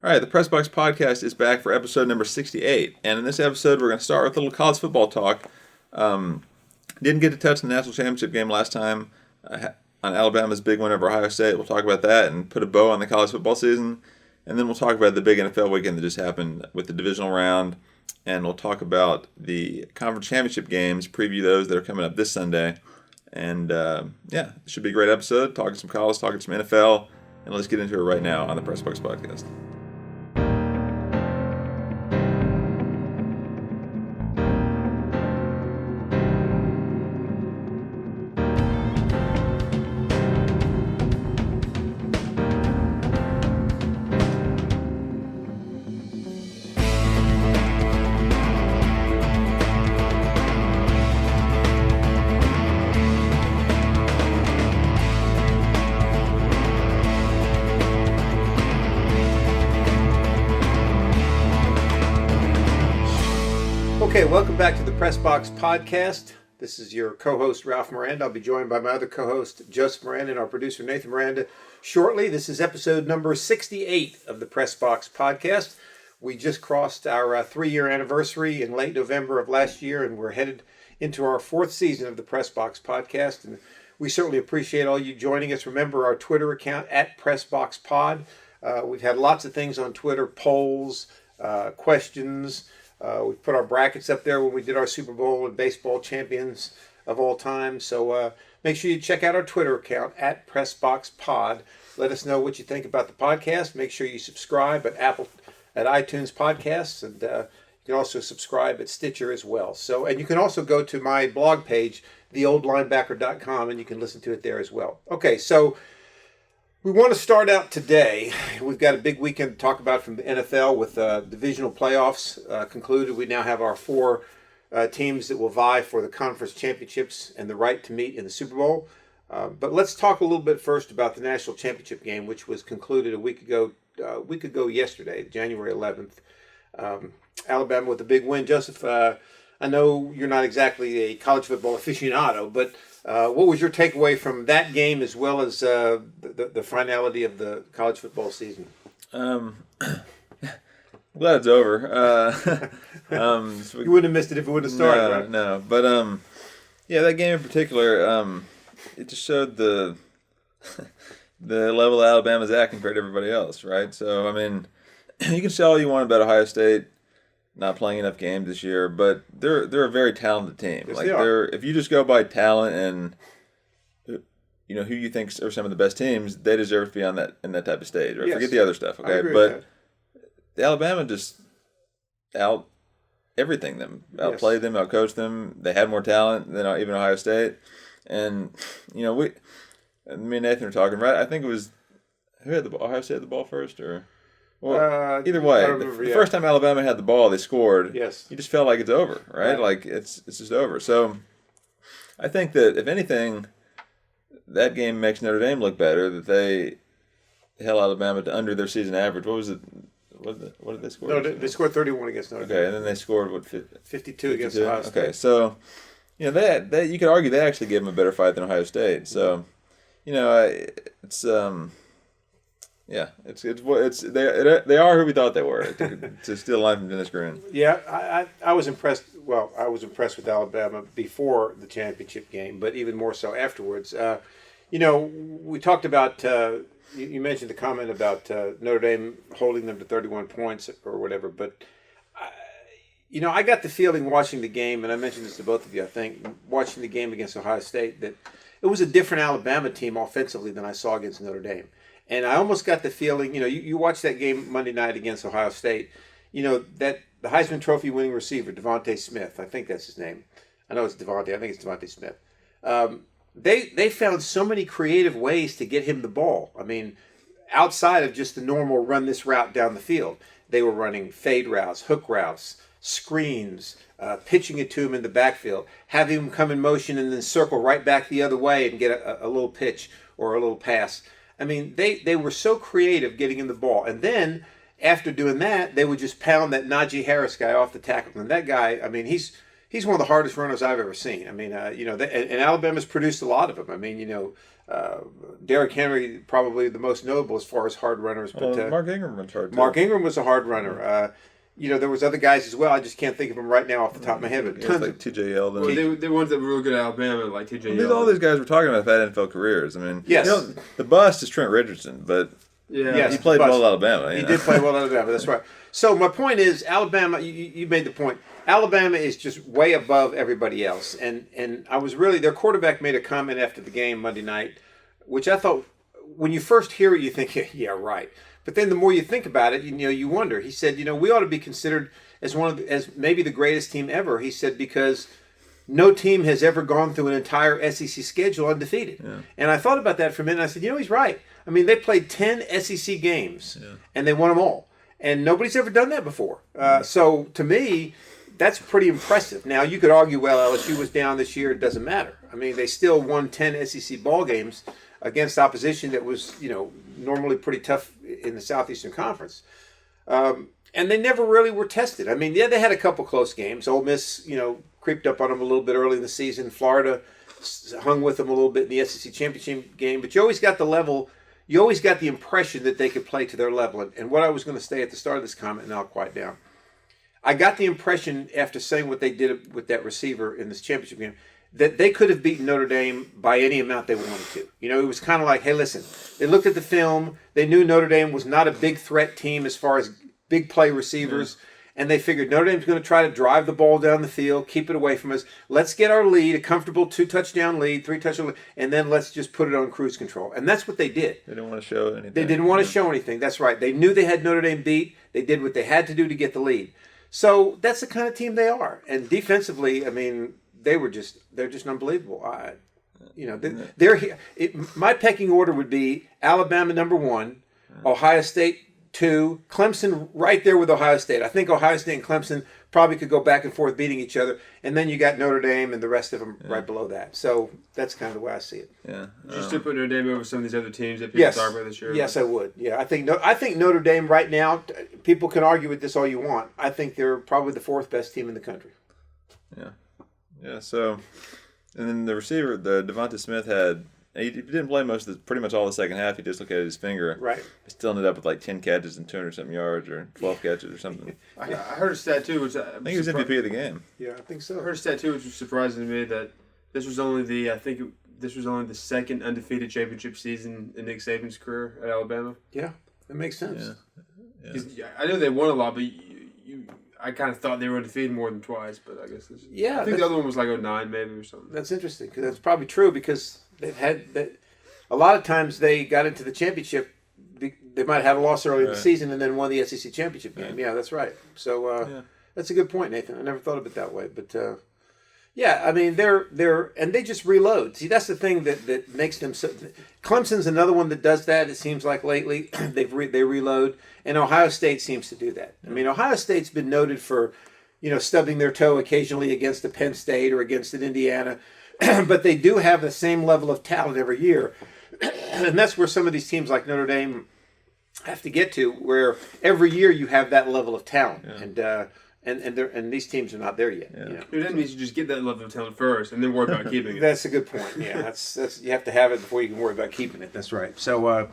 All right, the Press Box Podcast is back for episode number 68. And in this episode, we're going to start with a little college football talk. Didn't get to touch the national championship game last time on Alabama's big win over Ohio State. We'll talk about that and put a bow on the college football season. And then we'll talk about the big NFL weekend that just happened with the divisional round. And we'll talk about the conference championship games, preview those that are coming up this Sunday. And it should be a great episode. Talking some college, talking some NFL. And let's get into it right now on the Press Box Podcast. Okay, welcome back to the Press Box Podcast. This is your co-host, Ralph Miranda. I'll be joined by my other co-host, Joseph Miranda, and our producer, Nathan Miranda, shortly. This is episode number 68 of the Press Box Podcast. We just crossed our 3-year anniversary in late November of last year, and we're headed into our 4th season of the Press Box Podcast. And we certainly appreciate all you joining us. Remember our Twitter account, @PressBoxPod. We've had lots of things on Twitter, polls, questions. We put our brackets up there when we did our Super Bowl and baseball champions of all time. So make sure you check out our Twitter account, @PressBoxPod. Let us know what you think about the podcast. Make sure you subscribe at iTunes Podcasts, and you can also subscribe at Stitcher as well. So, and you can also go to my blog page, theoldlinebacker.com, and you can listen to it there as well. Okay, so we want to start out today. We've got a big weekend to talk about from the NFL with divisional playoffs concluded. We now have our 4 teams that will vie for the conference championships and the right to meet in the Super Bowl. But let's talk a little bit first about the national championship game, which was concluded a week ago yesterday, January 11th. Alabama with a big win. Joseph, I know you're not exactly a college football aficionado, but what was your takeaway from that game as well as the finality of the college football season? I'm glad it's over. You wouldn't have missed it if it would have started, right? No. But, that game in particular, it just showed the level Alabama's at compared to everybody else, right? So, I mean, you can say all you want about Ohio State not playing enough games this year, but they're a very talented team. Yes, like they are. If you just go by talent and who you think are some of the best teams, they deserve to be on in that type of stage. Right? Yes. Forget the other stuff, okay? I agree But with the Alabama just outplayed them, outcoached them. They had more talent than even Ohio State, and me and Nathan were talking, right? I think it was who had the ball? Ohio State had the ball first, or. Well, either way, the first time Alabama had the ball, they scored. Yes. You just felt like it's over, right? Like it's just over. So I think that if anything, that game makes Notre Dame look better. That they held Alabama to under their season average. What was it? What did they score? No, they scored 31 against Notre Dame. Okay, and then they scored 52 against Ohio State. Okay, so that you could argue they actually gave them a better fight than Ohio State. So it's. They are who we thought they were, to steal a line from Dennis Green. Yeah, I was impressed. Well, I was impressed with Alabama before the championship game, but even more so afterwards. We talked about. You mentioned the comment about Notre Dame holding them to 31 points or whatever, but I got the feeling watching the game, and I mentioned this to both of you. I think watching the game against Ohio State that it was a different Alabama team offensively than I saw against Notre Dame. And I almost got the feeling, you watched that game Monday night against Ohio State, that the Heisman Trophy winning receiver, Devontae Smith, I think that's his name. I know it's Devontae. I think it's Devontae Smith. They found so many creative ways to get him the ball. I mean, outside of just the normal run this route down the field, they were running fade routes, hook routes, screens, pitching it to him in the backfield, having him come in motion and then circle right back the other way and get a little pitch or a little pass. I mean, they were so creative getting him the ball. And then after doing that, they would just pound that Najee Harris guy off the tackle. And that guy, I mean, he's one of the hardest runners I've ever seen. I mean, and Alabama's produced a lot of them. I mean, Derrick Henry, probably the most notable as far as hard runners. But Mark Ingram was hard too. Mark Ingram was a hard runner. There was other guys as well. I just can't think of them right now off the top of my head. But tons like T.J. Yeldon. Well, they're ones that were real good at Alabama, like T.J. Yeldon. All these guys we're talking about have had NFL careers. I mean, yes. The bust is Trent Richardson, but he played well at Alabama. He did play well at Alabama. That's right. So my point is, Alabama. You made the point. Alabama is just way above everybody else. And I was really, their quarterback made a comment after the game Monday night, which I thought, when you first hear it, you think, yeah, right. But then the more you think about it, you wonder. He said, we ought to be considered as maybe the greatest team ever. He said, because no team has ever gone through an entire SEC schedule undefeated. Yeah. And I thought about that for a minute, and I said, he's right. I mean, they played 10 SEC games, and they won them all. And nobody's ever done that before. So to me, that's pretty impressive. Now, you could argue, well, LSU was down this year. It doesn't matter. I mean, they still won 10 SEC ball games against opposition that was, normally pretty tough in the Southeastern Conference. And they never really were tested. I mean, they had a couple close games. Ole Miss, creeped up on them a little bit early in the season. Florida hung with them a little bit in the SEC Championship game. But you always got the level. You always got the impression that they could play to their level. And what I was going to say at the start of this comment, and I'll quiet down. I got the impression after saying what they did with that receiver in this championship game that they could have beaten Notre Dame by any amount they wanted to. It was kind of like, hey, listen, they looked at the film. They knew Notre Dame was not a big threat team as far as big play receivers. And they figured Notre Dame's going to try to drive the ball down the field, keep it away from us. Let's get our lead, a comfortable 2-touchdown lead, 3-touchdown lead, and then let's just put it on cruise control. And that's what they did. They didn't want to show anything. They didn't want to show anything. That's right. They knew they had Notre Dame beat. They did what they had to do to get the lead. So that's the kind of team they are. And defensively, I mean, they're just unbelievable. They're here. My pecking order would be Alabama #1, Ohio State 2, Clemson right there with Ohio State. I think Ohio State and Clemson probably could go back and forth beating each other. And then you got Notre Dame and the rest of them right below that. So that's kind of the way I see it. Yeah. Just to put Notre Dame over some of these other teams that people talk about this year. Yes, I would. Yeah, I think Notre Dame right now, people can argue with this all you want. I think they're probably the 4th best team in the country. Yeah. Yeah, so, and then the receiver, the Devonta Smith he didn't play pretty much all the second half. He dislocated his finger. Right. He still ended up with like 10 catches and 200-something yards or 12 catches or something. I heard a stat, too. Which I think he was MVP of the game. Yeah, I think so. I heard a stat, too, which was surprising to me, that this was only the second undefeated championship season in Nick Saban's career at Alabama. Yeah, that makes sense. Yeah. I know they won a lot, but I kind of thought they were undefeated more than twice, but I guess I think the other one was like 09 maybe or something. That's interesting, because that's probably true, because they've had that. A lot of times they got into the championship, they might have a loss early in the season and then won the SEC Championship game. Yeah, that's right. So that's a good point, Nathan. I never thought of it that way, but I mean they're and they just reload. See, that's the thing that makes them so. Clemson's another one that does that. It seems like lately they reload, and Ohio State seems to do that. I mean, Ohio State's been noted for, stubbing their toe occasionally against a Penn State or against an Indiana, but they do have the same level of talent every year, and that's where some of these teams like Notre Dame have to get to, where every year you have that level of talent, and these teams are not there yet. Yeah. That means you just get that level of talent first, and then worry about keeping it. That's a good point. Yeah, that's you have to have it before you can worry about keeping it. That's right. So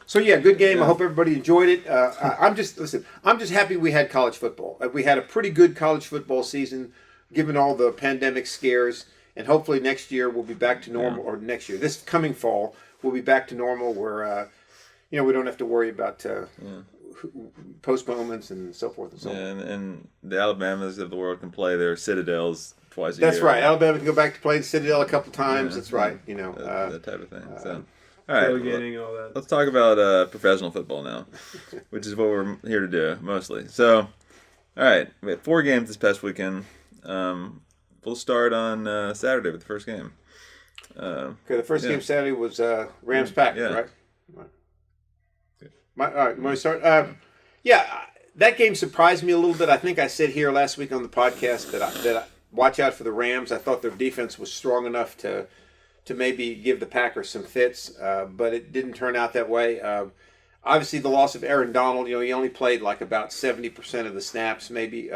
good game. I hope everybody enjoyed it. I'm just happy we had college football. We had a pretty good college football season, given all the pandemic scares, and hopefully next year we'll be back to normal. Or next year, this coming fall, we'll be back to normal, where we don't have to worry about postponements and so forth and so on. And the Alabamas of the world can play their Citadels twice a year. That's right. Alabama can go back to playing Citadel a couple times. That's right. That type of thing. So, all right. Delegating all that. Let's talk about professional football now, which is what we're here to do mostly. So, all right, we had 4 games this past weekend. We'll start on Saturday with the first game. The first game Saturday was Rams-Packers, right? All right, want to start? That game surprised me a little bit. I think I said here last week on the podcast that I watch out for the Rams. I thought their defense was strong enough to maybe give the Packers some fits, but it didn't turn out that way. Obviously, the loss of Aaron Donald, he only played like about 70% of the snaps, maybe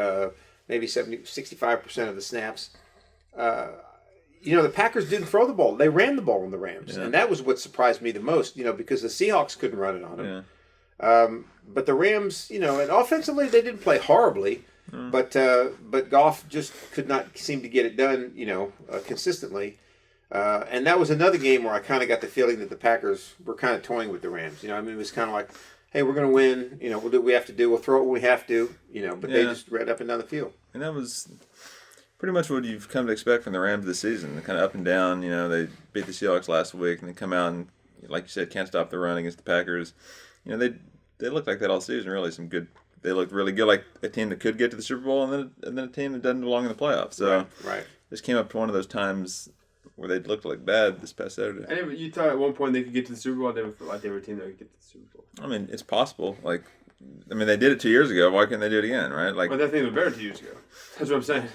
65% of the snaps. the Packers didn't throw the ball. They ran the ball on the Rams. Yeah. And that was what surprised me the most, because the Seahawks couldn't run it on them. Yeah. But the Rams, and offensively they didn't play horribly, but Goff just could not seem to get it done, consistently. And that was another game where I kind of got the feeling that the Packers were kind of toying with the Rams. It was kind of like, hey, we're going to win. We'll do what we have to do. We'll throw it when we have to. But they just ran up and down the field. And that was pretty much what you've come to expect from the Rams this season. They're kind of up and down. They beat the Seahawks last week, and they come out and, like you said, can't stop the run against the Packers. They looked like that all season. Really, they looked really good, like a team that could get to the Super Bowl, and then a team that doesn't belong in the playoffs. So right. This came up to one of those times where they looked like bad this past Saturday. You thought at one point they could get to the Super Bowl. I never felt like they were a team that could get to the Super Bowl. I mean, it's possible. They did it 2 years ago. Why can't they do it again, right? Well, that thing was better 2 years ago. That's what I'm saying.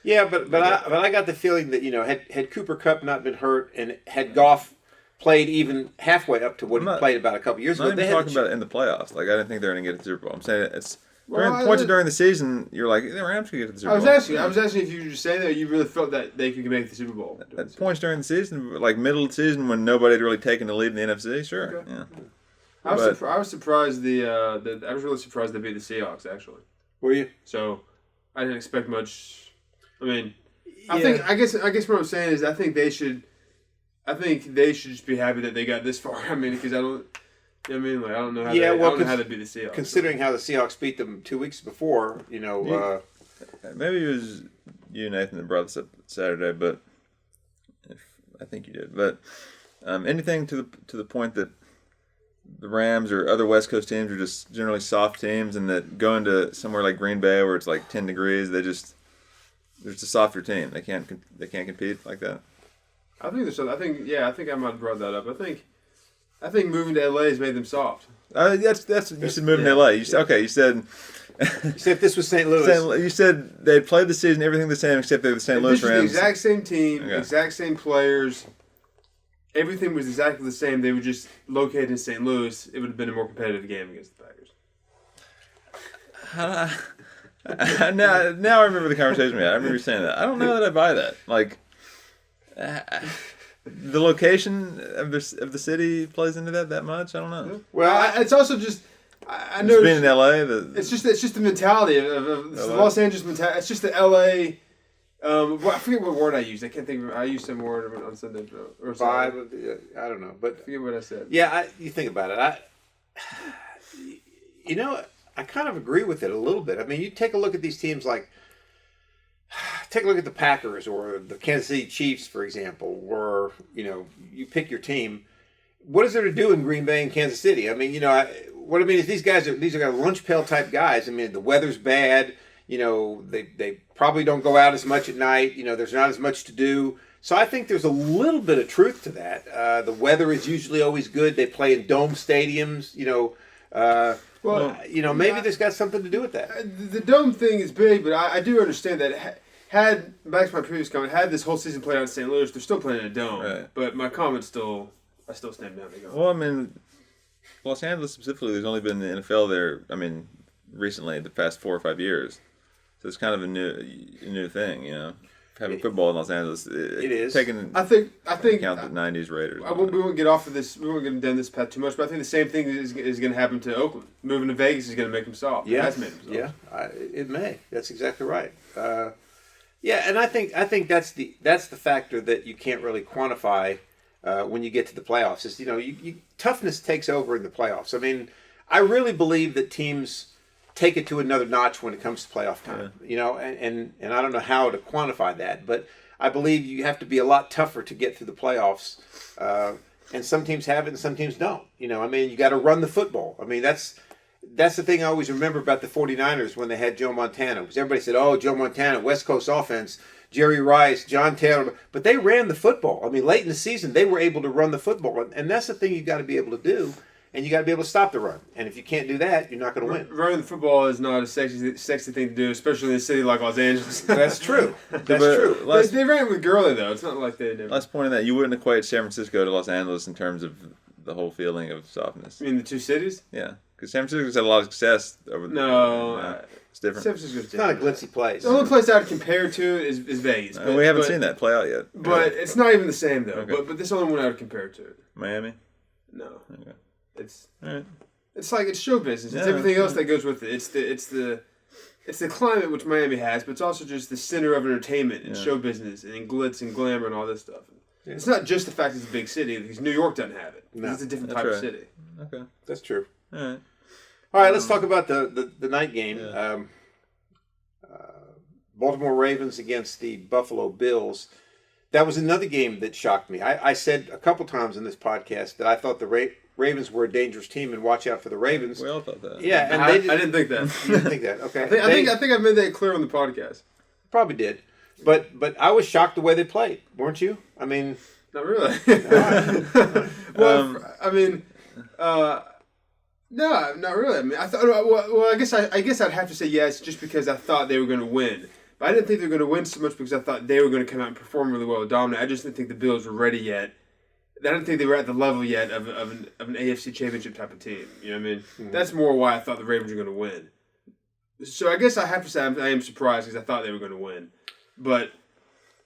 Yeah, but I got the feeling that had Cooper Kupp not been hurt and had Goff played even halfway up to what he played about a couple years ago. I'm not even talking about it in the playoffs. I didn't think they were going to get to the Super Bowl. I'm saying it's during the season. You're like, the Rams could get to the Super Bowl. I was asking if you were just saying that you really felt that they could make the Super Bowl. At points during the season, like middle of the season when nobody had really taken the lead in the NFC, sure. Okay. Yeah. I was surprised I was really surprised they beat the Seahawks actually. Were you? So I didn't expect much. I mean, Yeah. I guess what I'm saying is I think they should just be happy that they got this far. I mean, because I don't know how. I don't know how to beat the Seahawks. Considering how the Seahawks beat them 2 weeks before, Maybe it was you, Nathan, that brought this up Saturday, but I think you did. But anything to the point that the Rams or other West Coast teams are just generally soft teams, and that going to somewhere like Green Bay where it's like 10 degrees, they're just a softer team. They can't compete like that. I think I might have brought that up. I think moving to LA has made them soft. That's you said moving to LA. You said you said this was St. Louis. You said they played the season everything the same except they're the St. Louis Rams. The exact same team, exact same players. Everything was exactly the same. They were just located in St. Louis. It would have been a more competitive game against the Packers. Now I remember the conversation we had. I remember you saying that. I don't know that I buy that. The location of the city plays into that much. I don't know. Well, it's also just I know being in LA. It's just the mentality of the Los Angeles mentality. It's just the LA. I forget what word I used. I can't think of it. I used some word on Sunday. Or vibe. I don't know, but I forget what I said. Yeah, you think about it. I kind of agree with it a little bit. I mean, you take a look at these teams take a look at the Packers or the Kansas City Chiefs, for example, or, you pick your team. What is there to do in Green Bay and Kansas City? I mean, what I mean is these are lunch pail type guys. I mean, the weather's bad. They probably don't go out as much at night. There's not as much to do. So I think there's a little bit of truth to that. The weather is usually always good. They play in dome stadiums, maybe there's got something to do with that. The dome thing is big, but I do understand that back to my previous comment, had this whole season played out in St. Louis, they're still playing in a dome. Right. But my comment I still stand down. Well, I mean, Los Angeles specifically, there's only been the NFL there, recently, the past 4 or 5 years. So it's kind of a new thing, having football in Los Angeles. It is. I think count the '90s Raiders. We won't get off of this. We won't get down this path too much. But I think the same thing is going to happen to Oakland. Moving to Vegas is going to make them soft. Yeah, it has made them soft. Yeah, it may. That's exactly right. And I think that's the factor that you can't really quantify when you get to the playoffs. Is toughness takes over in the playoffs. I mean, I really believe that teams take it to another notch when it comes to playoff time. Yeah. And I don't know how to quantify that, but I believe you have to be a lot tougher to get through the playoffs. And some teams have it and some teams don't. You got to run the football. I mean, that's the thing I always remember about the 49ers when they had Joe Montana. Because everybody said, oh, Joe Montana, West Coast offense, Jerry Rice, John Taylor. But they ran the football. I mean, late in the season, they were able to run the football. And that's the thing you've got to be able to do. And you got to be able to stop the run. And if you can't do that, you're not going to win. Running the football is not a sexy thing to do, especially in a city like Los Angeles. That's true. That's true. They ran with Gurley, though. It's not like they did. Last point on that, you wouldn't equate San Francisco to Los Angeles in terms of the whole feeling of softness. You mean the two cities? Yeah. Because San Francisco's had a lot of success over It's different. San Francisco's It's not a different. glitzy place. The only place I would compare to is Vegas. And we haven't seen that play out yet. But it's not even the same, though. Okay. But this is the only one I would compare to. Miami? No. Okay. It's All right. it's like it's show business. It's Yeah, everything else that goes with it. It's the climate which Miami has, but it's also just the center of entertainment and show business and glitz and glamour and all this stuff. Yeah. It's not just the fact it's a big city, because New York doesn't have it. No. It's a different type of city. Okay. That's true. All right. All right, let's talk about the night game. Yeah. Baltimore Ravens against the Buffalo Bills. That was another game that shocked me. I said a couple times in this podcast that I thought the Ravens were a dangerous team and watch out for the Ravens. We all thought that. Yeah, and I didn't think that. You didn't think that? Okay. I think I made that clear on the podcast. Probably did. But I was shocked the way they played, weren't you? I mean... Not really. Well, no, not really. I mean, I thought. Well, I guess I'd have to say yes, just because I thought they were going to win. But I didn't think they were going to win so much because I thought they were going to come out and perform really well, dominate. I just didn't think the Bills were ready yet. I didn't think they were at the level yet of an AFC Championship type of team. You know what I mean? Mm-hmm. That's more why I thought the Ravens were going to win. So I guess I have to say I am surprised because I thought they were going to win, but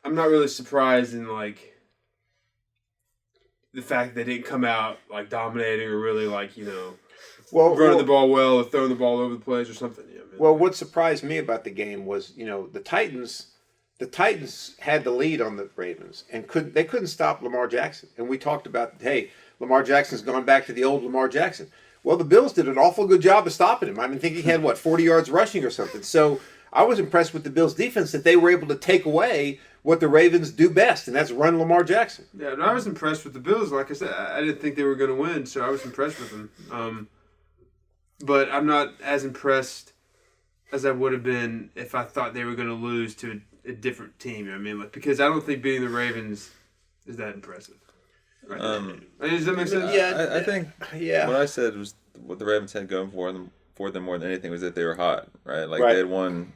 I'm not really surprised in like the fact that they didn't come out like dominating or really like running the ball well or throwing the ball over the place or something. You know what I mean? Well, what surprised me about the game was the Titans had the lead on the Ravens and they couldn't stop Lamar Jackson. And we talked about, hey, Lamar Jackson's gone back to the old Lamar Jackson. Well, the Bills did an awful good job of stopping him. I mean, I think he had 40 yards rushing or something. So I was impressed with the Bills' defense that they were able to take away what the Ravens do best, and that's run Lamar Jackson. Yeah, and I was impressed with the Bills. Like I said, I didn't think they were going to win, so I was impressed with them. But I'm not as impressed as I would have been if I thought they were going to lose to a different team. You know what I mean? Because I don't think beating the Ravens is that impressive. Right? Does that make sense? Yeah, I think what I said was what the Ravens had going for them more than anything was that they were hot, right? Like they had won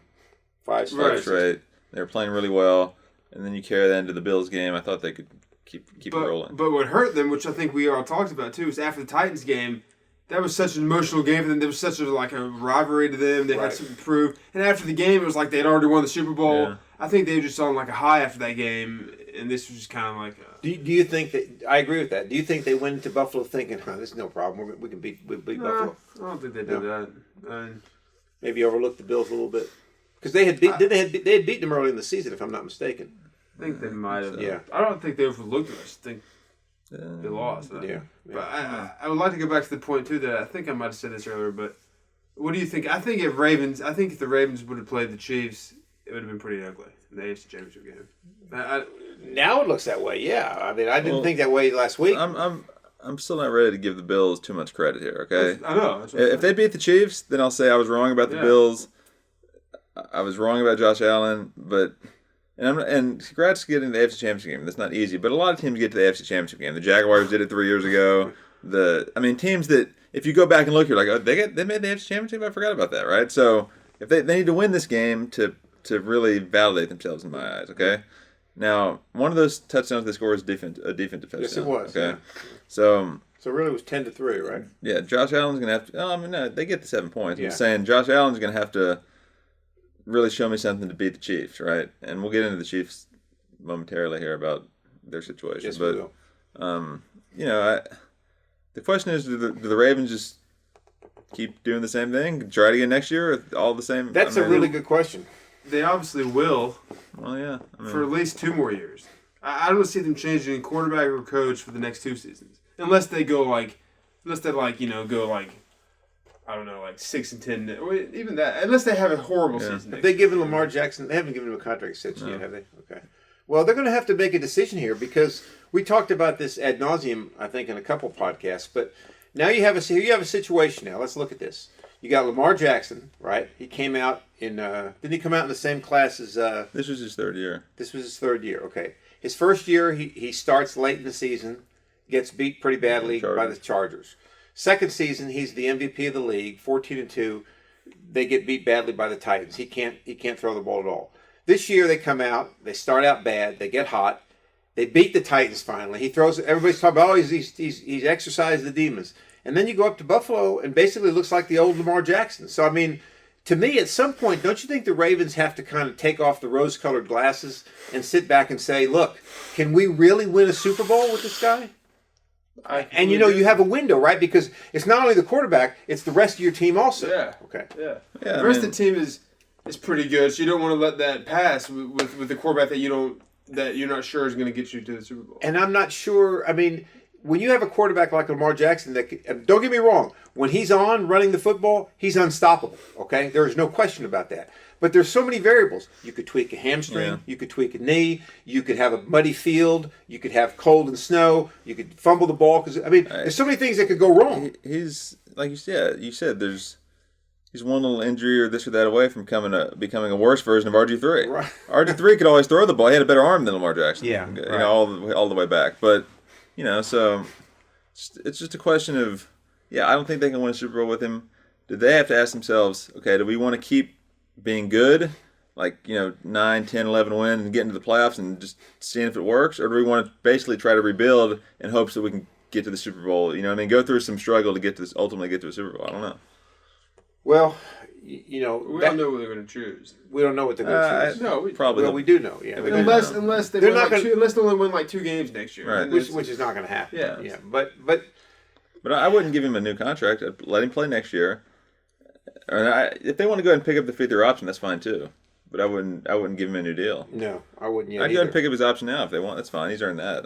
five straight. They were playing really well, and then you carry that into the Bills game. I thought they could keep it rolling. But what hurt them, which I think we all talked about too, is after the Titans game, that was such an emotional game for them. There was such a rivalry to them. They had something to prove. And after the game, it was like they'd already won the Super Bowl. Yeah. I think they were just on like a high after that game, and this was just kind of like Do you think that... I agree with that. Do you think they went into Buffalo thinking, this is no problem, we can beat Buffalo? I don't think they did that. Maybe overlooked the Bills a little bit. Because they had beaten them early in the season, if I'm not mistaken. I think they might have. Yeah. I don't think they overlooked them. I just think they lost. Yeah. But I would like to go back to the point too that I think I might have said this earlier. But what do you think? I think if the Ravens would have played the Chiefs, it would have been pretty ugly in the AFC Championship game. Now it looks that way. Yeah. I mean, I didn't think that way last week. I'm still not ready to give the Bills too much credit here. Okay. I know. If they beat the Chiefs, then I'll say I was wrong about the Bills. I was wrong about Josh Allen, and congrats to getting the AFC Championship game. That's not easy, but a lot of teams get to the AFC Championship game. The Jaguars did it 3 years ago. Teams that if you go back and look, you're like, oh, they made the AFC Championship. I forgot about that, right? So if they need to win this game to really validate themselves in my eyes. Okay. Now, one of those touchdowns they scored was a defensive touchdown. Yes, it was. Okay. Yeah. So really, it was 10-3, right? Yeah, Josh Allen's gonna have to. No, they get the 7 points. Yeah. I'm saying Josh Allen's gonna have to really show me something to beat the Chiefs, right? And we'll get into the Chiefs momentarily here about their situation. Yes, but we will. The question is, do the Ravens just keep doing the same thing, try it again next year, or all the same? That's a really good question. They obviously will. Well, yeah. For at least 2 more years. I don't see them changing quarterback or coach for the next 2 seasons, unless they go I don't know, 6-10, or even that. Unless they have a horrible season. Have they given Lamar Jackson? They haven't given him a contract extension yet, have they? Okay. Well, they're going to have to make a decision here because we talked about this ad nauseum, I think, in a couple podcasts. But now you have a situation. Now let's look at this. You got Lamar Jackson, right? He came out in. Didn't he come out in the same class as? This was his 3rd year. This was his 3rd year. Okay. His first year, he starts late in the season, gets beat pretty badly by the Chargers. Second season, he's the MVP of the league, 14-2. They get beat badly by the Titans. He can't throw the ball at all. This year they come out, they start out bad, they get hot, they beat the Titans finally. He throws. Everybody's talking about he's exercised the demons, and then you go up to Buffalo and basically looks like the old Lamar Jackson. So I mean, to me, at some point, don't you think the Ravens have to kind of take off the rose-colored glasses and sit back and say, look, can we really win a Super Bowl with this guy? And, you have a window, right? Because it's not only the quarterback, it's the rest of your team also. Yeah. Okay. Yeah. The rest of the team is pretty good, so you don't want to let that pass with the quarterback that you're not sure is going to get you to the Super Bowl. And I'm not sure, when you have a quarterback like Lamar Jackson, don't get me wrong, when he's on running the football, he's unstoppable, okay? There is no question about that. But there's so many variables. You could tweak a hamstring, you could tweak a knee, you could have a muddy field, you could have cold and snow, you could fumble the ball. There's so many things that could go wrong. He's, like you said, he's one little injury or this or that away from becoming a worse version of RG3. Right. RG3 could always throw the ball. He had a better arm than Lamar Jackson. Yeah, right. All the way back. But, so it's just a question of, I don't think they can win a Super Bowl with him. Do they have to ask themselves, okay, do we want to keep being good, 9, 10, 11 wins and get into the playoffs and just seeing if it works? Or do we want to basically try to rebuild in hopes that we can get to the Super Bowl? Go through some struggle to ultimately get to a Super Bowl. I don't know. Well, we don't know what they're going to choose. We don't know what they're going to choose. No, we do know. Yeah, unless they only win 2 games next year, right? Which is not going to happen. Yeah. But I wouldn't give him a new contract. I'd let him play next year. If they want to go ahead and pick up the 5th-year option, that's fine too. But I wouldn't give him a new deal. No, I wouldn't. I'd go ahead and pick up his option now if they want. That's fine. He's earned that.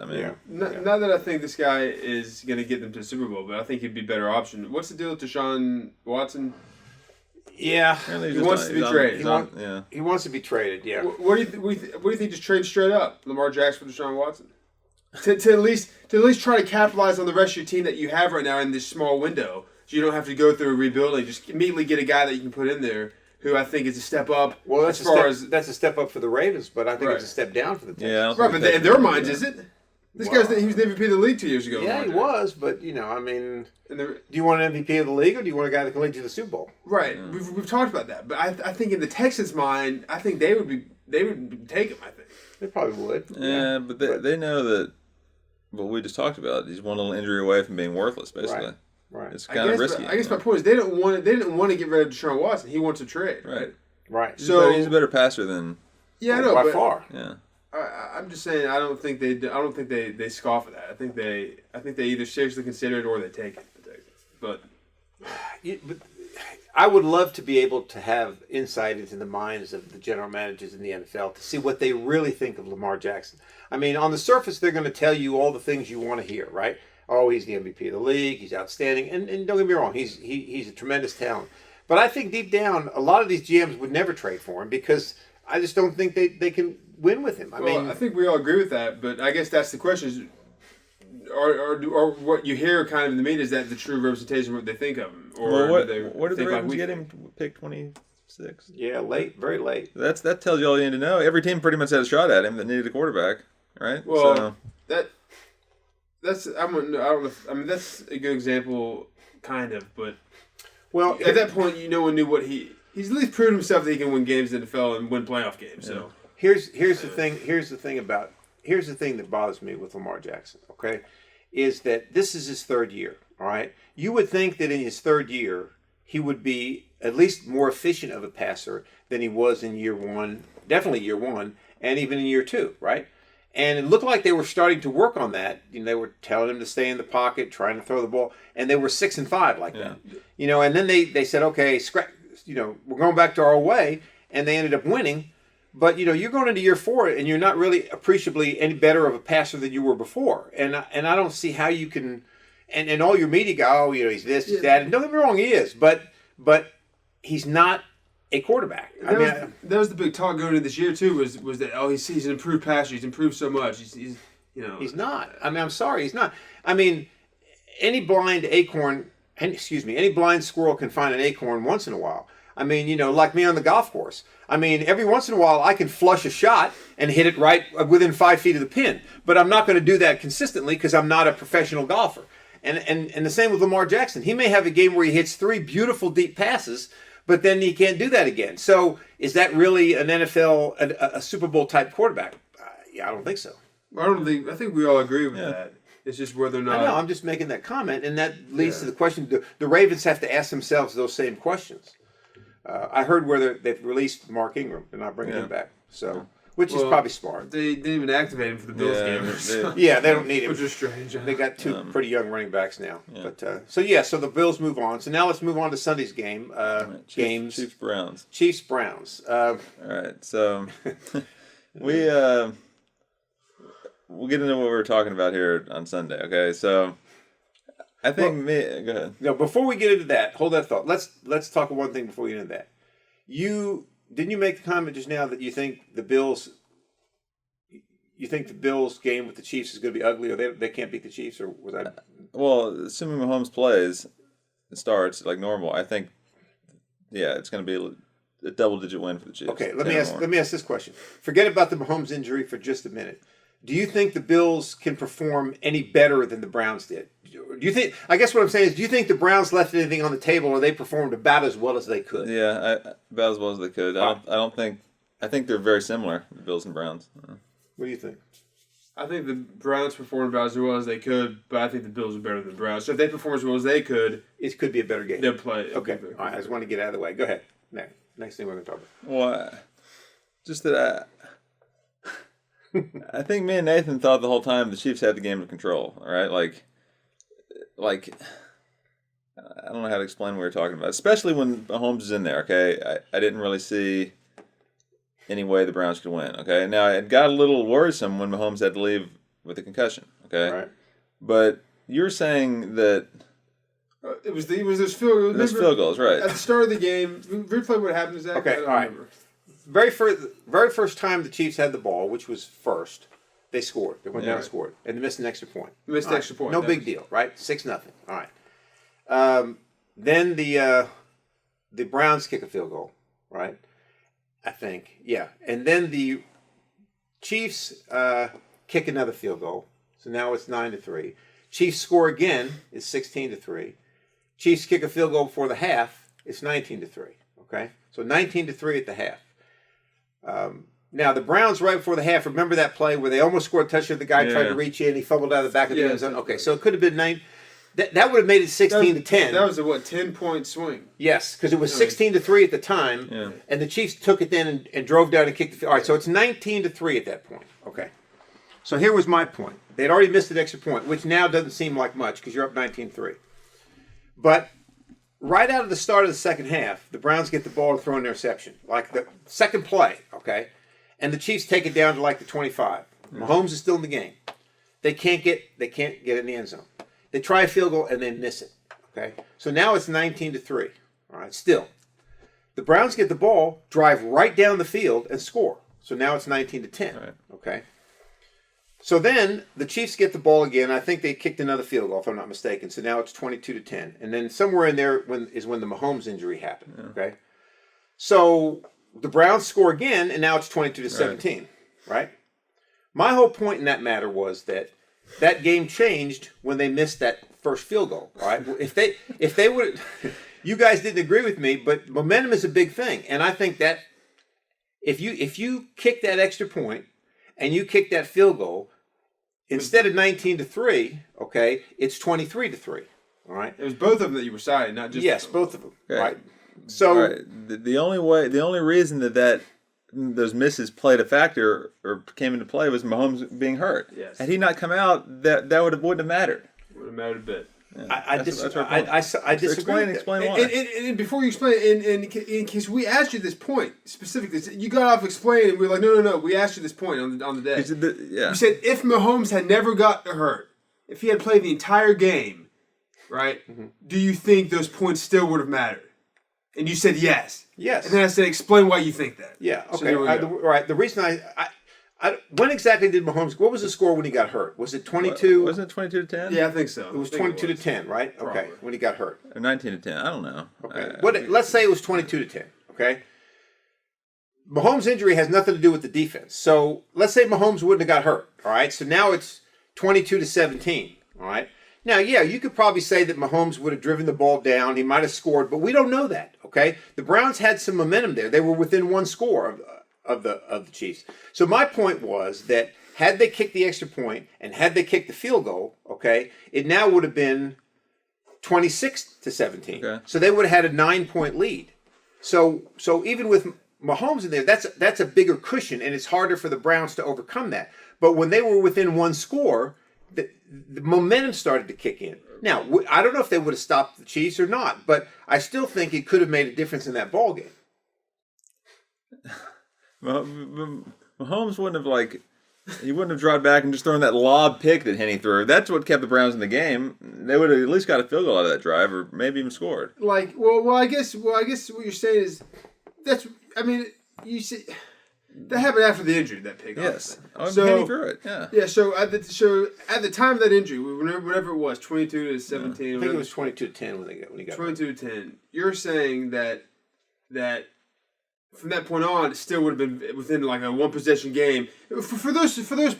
Not that I think this guy is going to get them to the Super Bowl, but I think he'd be a better option. What's the deal with Deshaun Watson? Yeah, he wants to be traded. He wants to be traded. Yeah. What do you think? Just trade straight up Lamar Jackson for Deshaun Watson to at least try to capitalize on the rest of your team that you have right now in this small window, so you don't have to go through a rebuilding. Just immediately get a guy that you can put in there who I think is a step up. Well, that's a step up for the Ravens, but I think it's a step down for the Texans. Yeah, right, but in their minds, is it? He was the MVP of the league 2 years ago. Yeah, he was, but do you want an MVP of the league, or do you want a guy that can lead you to the Super Bowl? Right, we've talked about that, but I think in the Texans' mind, I think they would take him. I think they probably would. Yeah, but they know that what we just talked about. He's one little injury away from being worthless, basically. Right. It's kind of risky. I guess my point is they didn't want to get rid of Deshaun Watson. He wants a trade. Right. So he's a better passer than. Yeah, I know, by far. Yeah. I'm just saying. I don't think they scoff at that. I think they either seriously consider it or they take it. But I would love to be able to have insight into the minds of the general managers in the NFL to see what they really think of Lamar Jackson. On the surface, they're going to tell you all the things you want to hear, right? Oh, he's the MVP of the league. He's outstanding, and don't get me wrong, he's a tremendous talent. But I think deep down, a lot of these GMs would never trade for him because I just don't think they can win with him. I think we all agree with that, but I guess that's the question: is, or what you hear kind of in the media, is that the true representation of what they think of him, or what did the Ravens get him to pick 26? Yeah, late, very late. That tells you all you need to know. Every team pretty much had a shot at him that needed a quarterback, right? Well, that's that's a good example, kind of, but at that point, no one knew what he's at least proved himself that he can win games in the NFL and win playoff games. So here's the thing. Here's the thing that bothers me with Lamar Jackson. Okay, is that this is his 3rd year. All right, you would think that in his 3rd year he would be at least more efficient of a passer than he was in year 1, definitely year 1, and even in year 2. Right. And it looked like they were starting to work on that. They were telling him to stay in the pocket, trying to throw the ball, and they were 6-5 like that. And then they said, okay, we're going back to our way, and they ended up winning. But you're going into year 4, and you're not really appreciably any better of a passer than you were before. And I don't see how you can. And all your media go, he's this, he's that. And don't get me wrong, he is, but he's not a quarterback. That was the big talk going into this year too. Was that he's an improved passer. He's improved so much. He's not. I'm sorry, he's not. Any blind squirrel can find an acorn once in a while. Like me on the golf course. Every once in a while I can flush a shot and hit it right within 5 feet of the pin. But I'm not going to do that consistently because I'm not a professional golfer. And the same with Lamar Jackson. He may have a game where he hits 3 beautiful deep passes, but then he can't do that again. So is that really an NFL, a Super Bowl type quarterback? I don't think so. I think we all agree with that. It's just whether or not. I know. I'm just making that comment, and that leads to the question: the Ravens have to ask themselves those same questions. I heard where they've released Mark Ingram. They're not bringing him back. So, which is probably smart. They didn't even activate him for the Bills game. They don't need him. Which is strange. They got two pretty young running backs now. Yeah. But so the Bills move on. So now let's move on to Sunday's game. Chiefs Browns. Chiefs Browns. All right. So we'll get into what we were talking about here on Sunday. Okay. So I think go ahead. No, before we get into that, hold that thought. Let's talk one thing before we get into that. Didn't you make the comment just now that you think the Bills game with the Chiefs is going to be ugly, or they can't beat the Chiefs, or was that? Well, assuming Mahomes plays and starts like normal, I think, it's going to be a double-digit win for the Chiefs. Okay, let me ask this question. Forget about the Mahomes injury for just a minute. Do you think the Bills can perform any better than the Browns did? Do you think? I guess what I'm saying is, do you think the Browns left anything on the table, or they performed about as well as they could? Yeah, about as well as they could. I don't think. I think they're very similar, the Bills and Browns. What do you think? I think the Browns performed about as well as they could, but I think the Bills are better than the Browns. So if they perform as well as they could, it could be a better game. They'll play. Okay, all right. I just want to get out of the way. Go ahead. Next thing we're going to talk about. Well, just that I think me and Nathan thought the whole time the Chiefs had the game under control. All right, like I don't know how to explain what we were talking about, especially when Mahomes is in there. Okay, I didn't really see any way the Browns could win. Okay, now it got a little worrisome when Mahomes had to leave with a concussion. Okay, right. But you're saying that it was those field goals, right? At the start of the game, replay what happened. Zach? Okay, all right. Very first time the Chiefs had the ball, which was first, they scored. They went down and scored, and they missed an extra point. Extra point. No big deal, right? 6-0. All right. Then the Browns kick a field goal, right? I think, yeah. And then the Chiefs kick another field goal, so now it's 9-3. Chiefs score again, it's 16-3. Chiefs kick a field goal before the half, it's 19-3. Okay, so 19-3 at the half. Now, the Browns, right before the half, remember that play where they almost scored a touchdown? The guy tried to reach in, he fumbled out of the back of the end zone. Okay, so it could have been 9. That would have made it 16-10. That was a 10-point swing? Yes, because it was 16-3 at the time, and the Chiefs took it then and drove down and kicked the field. All right, so it's 19-3 at that point. Okay, so here was my point. They'd already missed an extra point, which now doesn't seem like much because you're up 19-3. But right out of the start of the second half, the Browns get the ball and throw an interception, like the second play, okay? And the Chiefs take it down to like the 25. Mahomes is still in the game. They can't get in the end zone. They try a field goal and they miss it, okay? So now it's 19-3, all right? Still, the Browns get the ball, drive right down the field, and score. So now it's 19-10, okay? So then the Chiefs get the ball again. I think they kicked another field goal, if I'm not mistaken. So now it's 22-10. And then somewhere in there is when the Mahomes injury happened. Okay, so the Browns score again, and now it's 22-17. Right. My whole point in that matter was that game changed when they missed that first field goal. All right. If they would, you guys didn't agree with me, but momentum is a big thing, and I think that if you kick that extra point and you kick that field goal, instead of 19-3, okay, it's 23-3. All right. It was both of them that you were citing, not just both of them. Okay. Right. So the only reason that those misses played a factor or came into play was Mahomes being hurt. Yes. Had he not come out, that wouldn't have mattered. Would have mattered a bit. Yeah. I disagree. Explain why. And before you explain, in case we asked you this point specifically, you got off explaining, and we were like, no, we asked you this point on the day. You said if Mahomes had never got hurt, if he had played the entire game, right, do you think those points still would have mattered? And you said yes. Yes. And then I said, explain why you think that. Yeah, okay. The reason when exactly did Mahomes, what was the score when he got hurt? Was it 22? Wasn't it 22-10? Yeah, I think so. It was 22-10, right? Probably. Okay, when he got hurt. Or 19-10, I don't know. Okay. Let's say it was 22-10, okay? Mahomes' injury has nothing to do with the defense. So let's say Mahomes wouldn't have got hurt, all right? So now it's 22-17, all right? Now, yeah, you could probably say that Mahomes would have driven the ball down. He might have scored, but we don't know that, okay? The Browns had some momentum there. They were within one score of the Chiefs. So my point was that had they kicked the extra point and had they kicked the field goal, okay, it now would have been 26-17. Okay. So they would have had a 9-point lead. So even with Mahomes in there, that's a bigger cushion, and it's harder for the Browns to overcome that. But when they were within one score, the momentum started to kick in. Now, I don't know if they would have stopped the Chiefs or not, but I still think it could have made a difference in that ball game. Well, Mahomes wouldn't have dropped back and just thrown that lob pick that Henne threw. That's what kept the Browns in the game. They would have at least got a field goal out of that drive, or maybe even scored. I guess what you're saying is you see that happened after the injury, that pick. Yes, Henne threw it. Yeah. Yeah. So at the time of that injury, whatever it was, 22-17. I think it was 22-10 when he got 22-10. You're saying that from that point on, it still would have been within like a one possession game. For those 4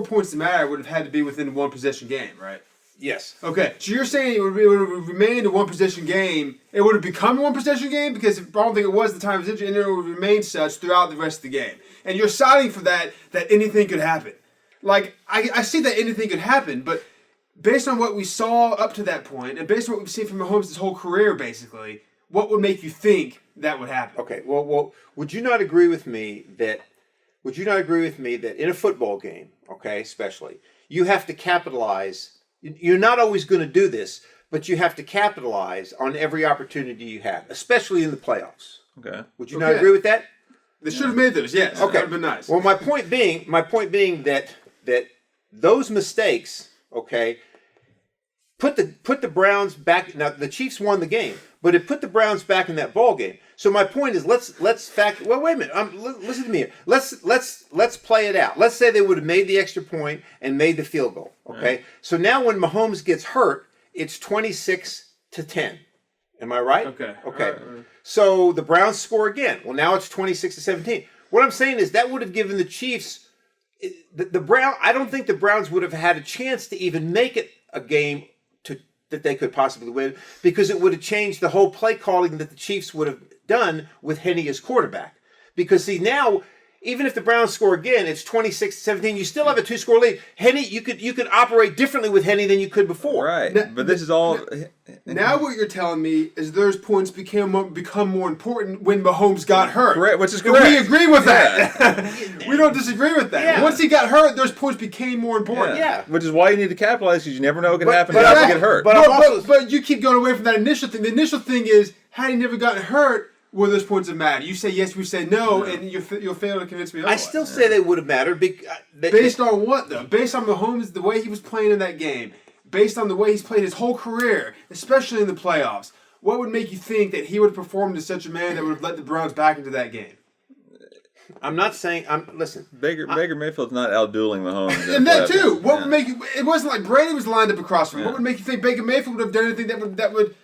points to matter, it would have had to be within one possession game, right? Yes. Okay, so you're saying it would have remained a one possession game. It would have become a one possession game because I don't think it was the time of his injury, and it would remain such throughout the rest of the game. And you're citing for that anything could happen. Like I see that anything could happen, but based on what we saw up to that point, and based on what we've seen from Mahomes his whole career, basically, what would make you think that would happen? Okay. Well, would you not agree with me that in a football game, okay, especially, you have to capitalize. You're not always going to do this, but you have to capitalize on every opportunity you have, especially in the playoffs. Okay. Would you not agree with that? They should have made those, yes. Okay. That would have been nice. Well, my point being that those mistakes, okay, put the Browns back. Now the Chiefs won the game, but it put the Browns back in that ball game. So my point is, let's factor. Well, wait a minute. Listen to me here. Let's play it out. Let's say they would have made the extra point and made the field goal. Okay. Right. So now when Mahomes gets hurt, it's 26-10. Am I right? Okay. Okay. Right. So the Browns score again. Well, now it's 26-17. What I'm saying is that would have given the Chiefs the Brown. I don't think the Browns would have had a chance to even make it a game that they could possibly win, because it would have changed the whole play calling that the Chiefs would have done with Henne as quarterback. Because see, now even if the Browns score again, it's 26-17. You still have a 2-score lead. Henne, you could operate differently with Henne than you could before. Right. But this is all. Now what you're telling me is those points become more important when Mahomes got hurt. Correct. Which is correct. We agree with that. We don't disagree with that. Yeah. Once he got hurt, those points became more important. Yeah. Which is why you need to capitalize, because you never know what can happen if but you get hurt. But you keep going away from that initial thing. The initial thing is, had he never gotten hurt, will those points have mattered? You say yes, we say no, and you'll fail to convince me otherwise. I still say they would have mattered. Based on what, though? Based on Mahomes, the way he was playing in that game, based on the way he's played his whole career, especially in the playoffs, what would make you think that he would have performed as such a man that would have led the Browns back into that game? I'm not saying. Listen. Baker Mayfield's not outdueling Mahomes. And that too. What would make you? It wasn't like Brady was lined up across from him. What would make you think Baker Mayfield would have done anything that would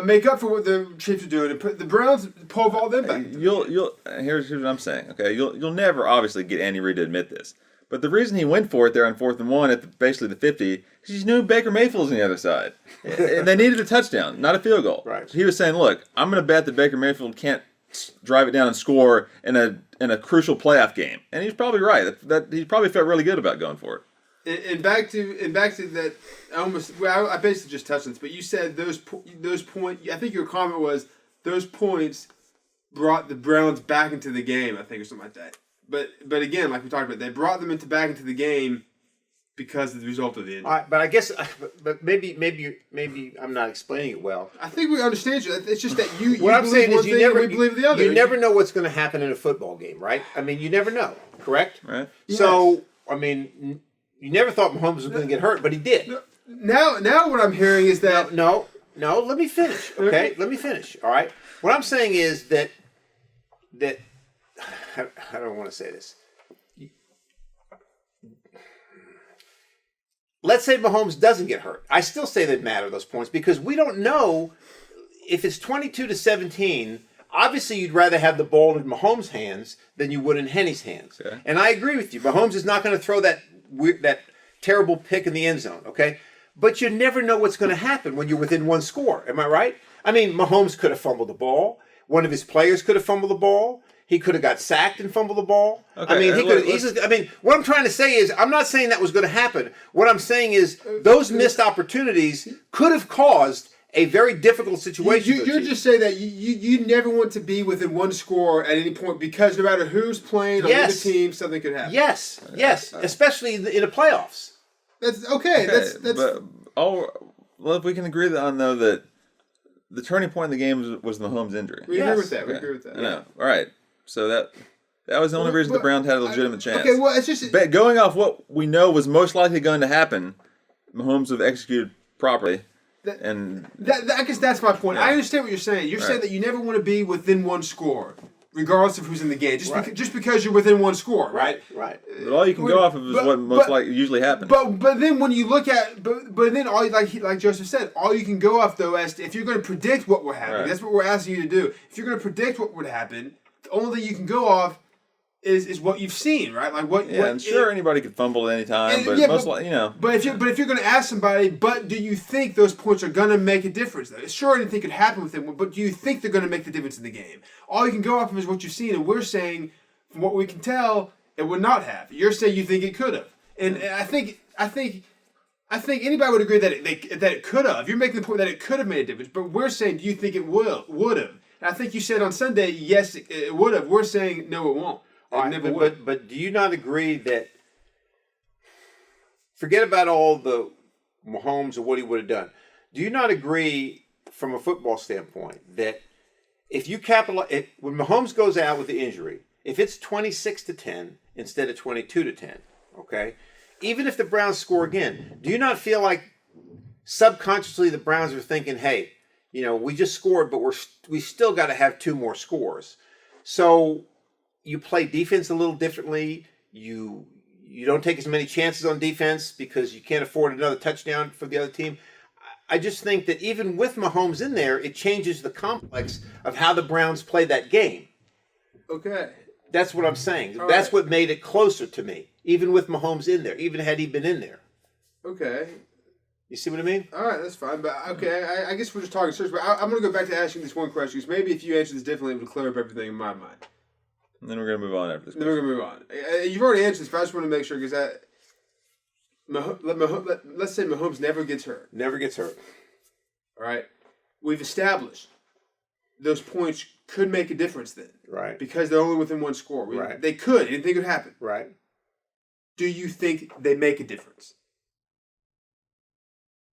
make up for what the Chiefs are doing and put the Browns pull all them back? Here's what I'm saying. Okay, you'll never obviously get Andy Reid to admit this, but the reason he went for it there on 4th and 1 at basically the 50, is he knew Baker Mayfield's on the other side, and they needed a touchdown, not a field goal. Right. So he was saying, "Look, I'm going to bet that Baker Mayfield can't drive it down and score in a crucial playoff game," and he's probably right. That he probably felt really good about going for it. And back to that, I basically just touched on this, but you said those points. I think your comment was those points brought the Browns back into the game. I think, or something like that. But again, like we talked about, they brought them back into the game because of the result of the injury. But I guess, but maybe I'm not explaining it well. I think we understand you. It's just that you. What I'm saying is, we believe the other. You never know what's going to happen in a football game, right? I mean, you never know. Correct. Right. So yes. I mean. You never thought Mahomes was going to get hurt, but he did. Now what I'm hearing is that... No, let me finish, okay? Let me finish, all right? What I'm saying is that I don't want to say this. Let's say Mahomes doesn't get hurt. I still say they matter, those points, because we don't know if it's 22-17. Obviously, you'd rather have the ball in Mahomes' hands than you would in Henne's hands. Okay. And I agree with you. Mahomes is not going to throw that terrible pick in the end zone, okay? But you never know what's going to happen when you're within one score. Am I right? I mean, Mahomes could have fumbled the ball. One of his players could have fumbled the ball. He could have got sacked and fumbled the ball. Okay. I mean, he could easily. I mean, what I'm trying to say is, I'm not saying that was going to happen. What I'm saying is, those missed opportunities could have caused a very difficult situation. You're just saying that you never want to be within one score at any point because no matter who's playing on either team, something could happen. Yes, especially in the playoffs. That's okay. That's well, if we can agree on though that the turning point in the game was Mahomes' injury. We agree with that. We agree with that. I know. All right. So that was the only reason the Browns had a legitimate chance. Okay, well, it's just going off what we know was most likely going to happen. Mahomes have executed properly. I guess that's my point. Yeah. I understand what you're saying. You're saying that you never want to be within one score, regardless of who's in the game, just because you're within one score, right? Right. But all you can go off of is what most likely usually happens. But then when you look at but then all like Joseph said, all you can go off though as to, if you're going to predict what will happen, that's what we're asking you to do. If you're going to predict what would happen, the only thing you can go off is what you've seen, right? Like what? Yeah, and sure, anybody could fumble at any time, but most likely, But if you're going to ask somebody, but do you think those points are going to make a difference? Though, sure, anything could happen with them, but do you think they're going to make the difference in the game? All you can go off of is what you've seen, and we're saying, from what we can tell, it would not have. You're saying you think it could have, and I think anybody would agree that it could have. You're making the point that it could have made a difference, but we're saying, do you think it would have? And I think you said on Sunday, yes, it would have. We're saying no, it won't. But do you not agree that, forget about all the Mahomes and what he would have done, do you not agree from a football standpoint that if you when Mahomes goes out with the injury, if it's 26-10 instead of 22-10, okay, even if the Browns score again, do you not feel like subconsciously the Browns are thinking, hey, we just scored, but we still got to have two more scores. So you play defense a little differently. You don't take as many chances on defense because you can't afford another touchdown for the other team. I just think that even with Mahomes in there, it changes the complex of how the Browns play that game. Okay. That's what I'm saying. That's what made it closer to me, even with Mahomes in there, even had he been in there. Okay. You see what I mean? All right, that's fine. But okay, I guess we're just talking search. But I'm going to go back to asking this one question, because maybe if you answer this differently, it would clear up everything in my mind. And then we're going to move on after this. Then we're going to move on. You've already answered this, but I just want to make sure, because let's say Mahomes never gets hurt. Never gets hurt. All right? We've established those points could make a difference then. Right. Because they're only within one score. Right. They could. Anything could happen. Right. Do you think they make a difference?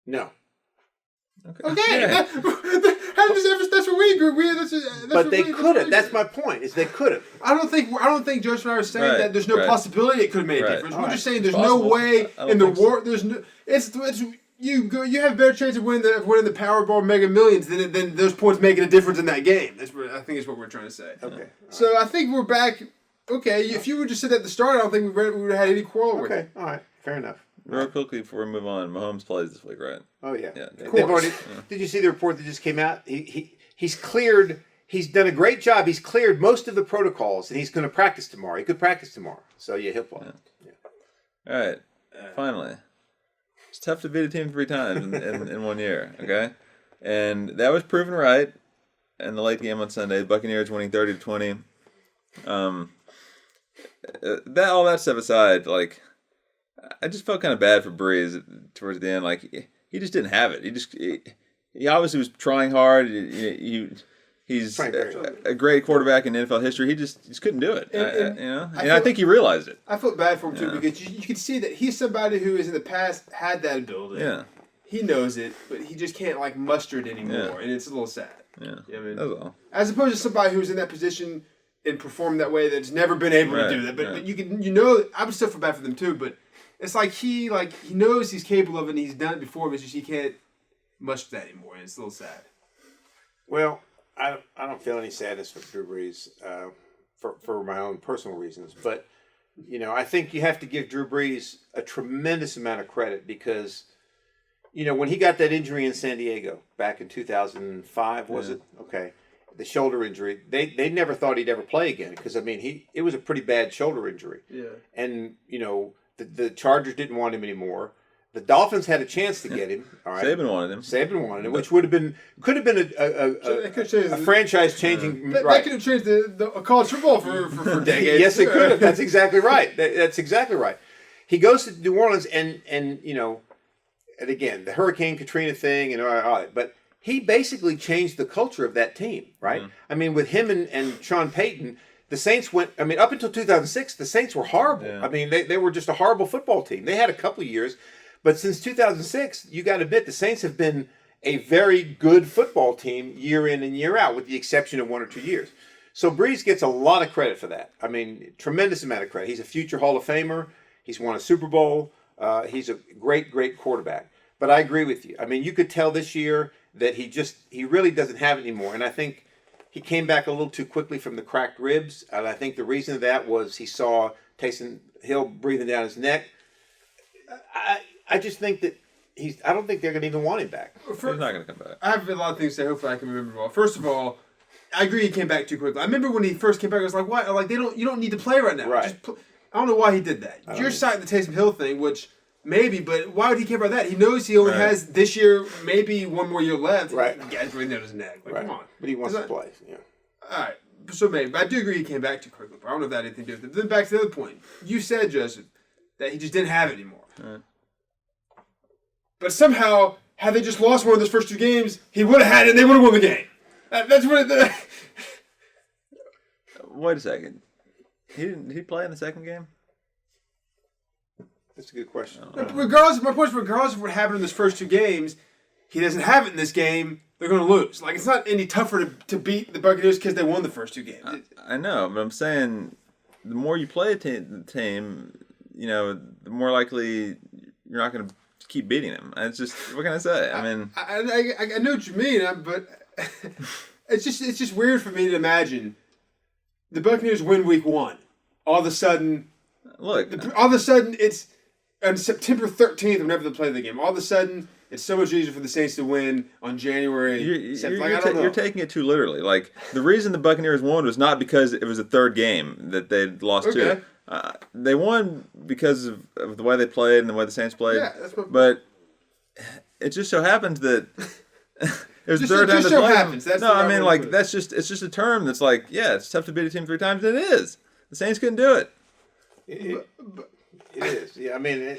No. Okay. Yeah. That's what we agree. But they could have. That's my point. Is they could have. I don't think Joseph and I are saying that there's no possibility it could have made a difference. We're just saying there's no way in the world. There's no. You have a better chance of winning the Powerball Mega Millions than those points making a difference in that game. I think is what we're trying to say. Okay. So I think we're back. Okay. If you would just said at the start, I don't think we would have had any quarrel with it. Okay. All right. Fair enough. Real quickly before we move on, Mahomes plays this week, right? Oh yeah. Of course. Did you see the report that just came out? He's cleared. He's done a great job. He's cleared most of the protocols, and he's going to practice tomorrow. He could practice tomorrow. So yeah, he'll play. Yeah. All right. Finally, it's tough to beat a team 3 times in 1 year. Okay, and that was proven right in the late game on Sunday. The Buccaneers winning 30-20. All that stuff aside, like, I just felt kind of bad for Breeze towards the end. Like, he just didn't have it. He obviously was trying hard. He's a great quarterback in NFL history. He just couldn't do it. And I think he realized it. I felt bad for him too, because you can see that he's somebody who has in the past had that ability. Yeah. He knows it, but he just can't muster it anymore, and it's a little sad. Yeah. You know what I mean? That's all. As opposed to somebody who's in that position and performed that way that's never been able to do that. But I would still feel bad for them too, but it's he knows he's capable of it and he's done it before, but it's just he can't muster that anymore, and it's a little sad. Well, I don't feel any sadness for Drew Brees for my own personal reasons, but I think you have to give Drew Brees a tremendous amount of credit, because when he got that injury in San Diego back in 2005, was it? Okay, the shoulder injury. They never thought he'd ever play again, because it was a pretty bad shoulder injury. Yeah, and the Chargers didn't want him anymore. The Dolphins had a chance to get him. All right. Saban wanted him, which could have been a franchise-changing. That could have changed the college football for decades. Yes, it could have. That's exactly right. That's exactly right. He goes to New Orleans, and again, the Hurricane Katrina thing, and all that, but he basically changed the culture of that team, right? Mm. I mean, with him and Sean Payton, the Saints went. I mean, up until 2006, the Saints were horrible. Yeah. I mean, they were just a horrible football team. They had a couple of years, but since 2006, you got to admit the Saints have been a very good football team year in and year out, with the exception of 1 or 2 years. So Breeze gets a lot of credit for that. I mean, tremendous amount of credit. He's a future Hall of Famer. He's won a Super Bowl. He's a great, great quarterback. But I agree with you. I mean, you could tell this year that he really doesn't have it anymore. And I think he came back a little too quickly from the cracked ribs. And I think the reason of that was he saw Taysom Hill breathing down his neck. I just think that I don't think they're going to even want him back. He's not going to come back. I have a lot of things to say. Hopefully, I can remember well. First of all, I agree he came back too quickly. I remember when he first came back, I was like, "What? Like you don't need to play right now." Right. I don't know why he did that. You're citing the Taysom Hill thing, which maybe, but why would he care about that? He knows he only has this year, maybe one more year left. Right. The guy's breathing down his neck. Like, come on. But he wants to play. Yeah. All right. So maybe, but I do agree he came back too quickly. But I don't know if that had anything to do with it. But then back to the other point. You said, Joseph, that he just didn't have it anymore. Right. But somehow, had they just lost one of those first 2 games, he would have had it and they would have won the game. That's what it... Wait a second. Did he play in the second game? That's a good question. Regardless of what happened in those first 2 games, he doesn't have it in this game, they're going to lose. Like, it's not any tougher to beat the Buccaneers because they won the first 2 games. I know, but I'm saying the more you play the team, the more likely you're not going to keep beating him. It's just, what can I say? I mean, I know what you mean, but it's just weird for me to imagine the Buccaneers win week 1. All of a sudden, it's on September 13th, whenever they play the game. All of a sudden, it's so much easier for the Saints to win on January 7th. You're taking it too literally. Like, the reason the Buccaneers won was not because it was a third game that they lost to. They won because of the way they played and the way the Saints played. Yeah, but it just so happens that it was the third time just they so played. happens. That's No, I mean, like, it's just a term that's like, yeah, it's tough to beat a team 3 times. And it is. The Saints couldn't do it. It is. Yeah, I mean,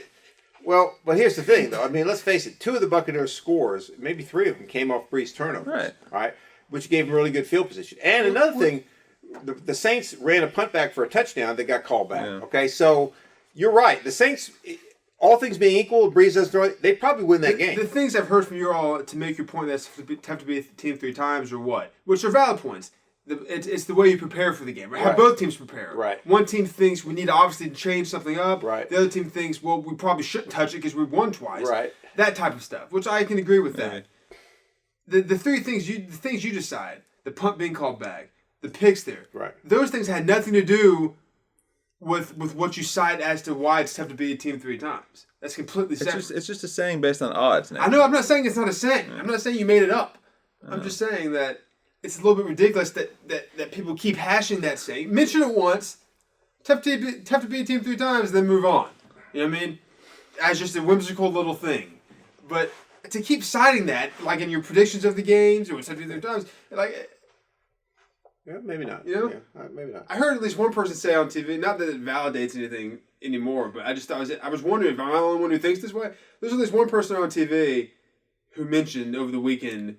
but here's the thing, though. I mean, let's face it. 2 of the Buccaneers' scores, maybe 3 of them, came off Breeze turnovers. Right. All right, which gave them really good field position. And another thing, the Saints ran a punt back for a touchdown that got called back. Yeah. Okay, so you're right. The Saints, all things being equal, Breeze doesn't throw it, they'd probably win that game. The things I've heard from you all to make your point that's tough to beat the team 3 times or what, which are valid points. It's the way you prepare for the game. Right? How both teams prepare. Right. One team thinks we need to obviously change something up. Right. The other team thinks, well, we probably shouldn't touch it because we've won twice. Right. That type of stuff, which I can agree with that. Maybe. The 3 things you decide, the punt being called back, the picks there. Right. Those things had nothing to do with what you cite as to why it's tough to beat a team 3 times. That's completely separate. It's just a saying based on odds now. I know. I'm not saying it's not a saying. I'm not saying you made it up. I'm just saying that it's a little bit ridiculous that people keep hashing that saying. Mention it once. Tough to beat a team 3 times, then move on. You know what I mean? As just a whimsical little thing. But to keep citing that, like in your predictions of the games, or tough to beat 3 times, like. Yeah, maybe not. You know? Yeah, maybe not. I heard at least one person say on TV, not that it validates anything anymore, but I just thought I was wondering if I'm the only one who thinks this way. There's at least one person on TV who mentioned over the weekend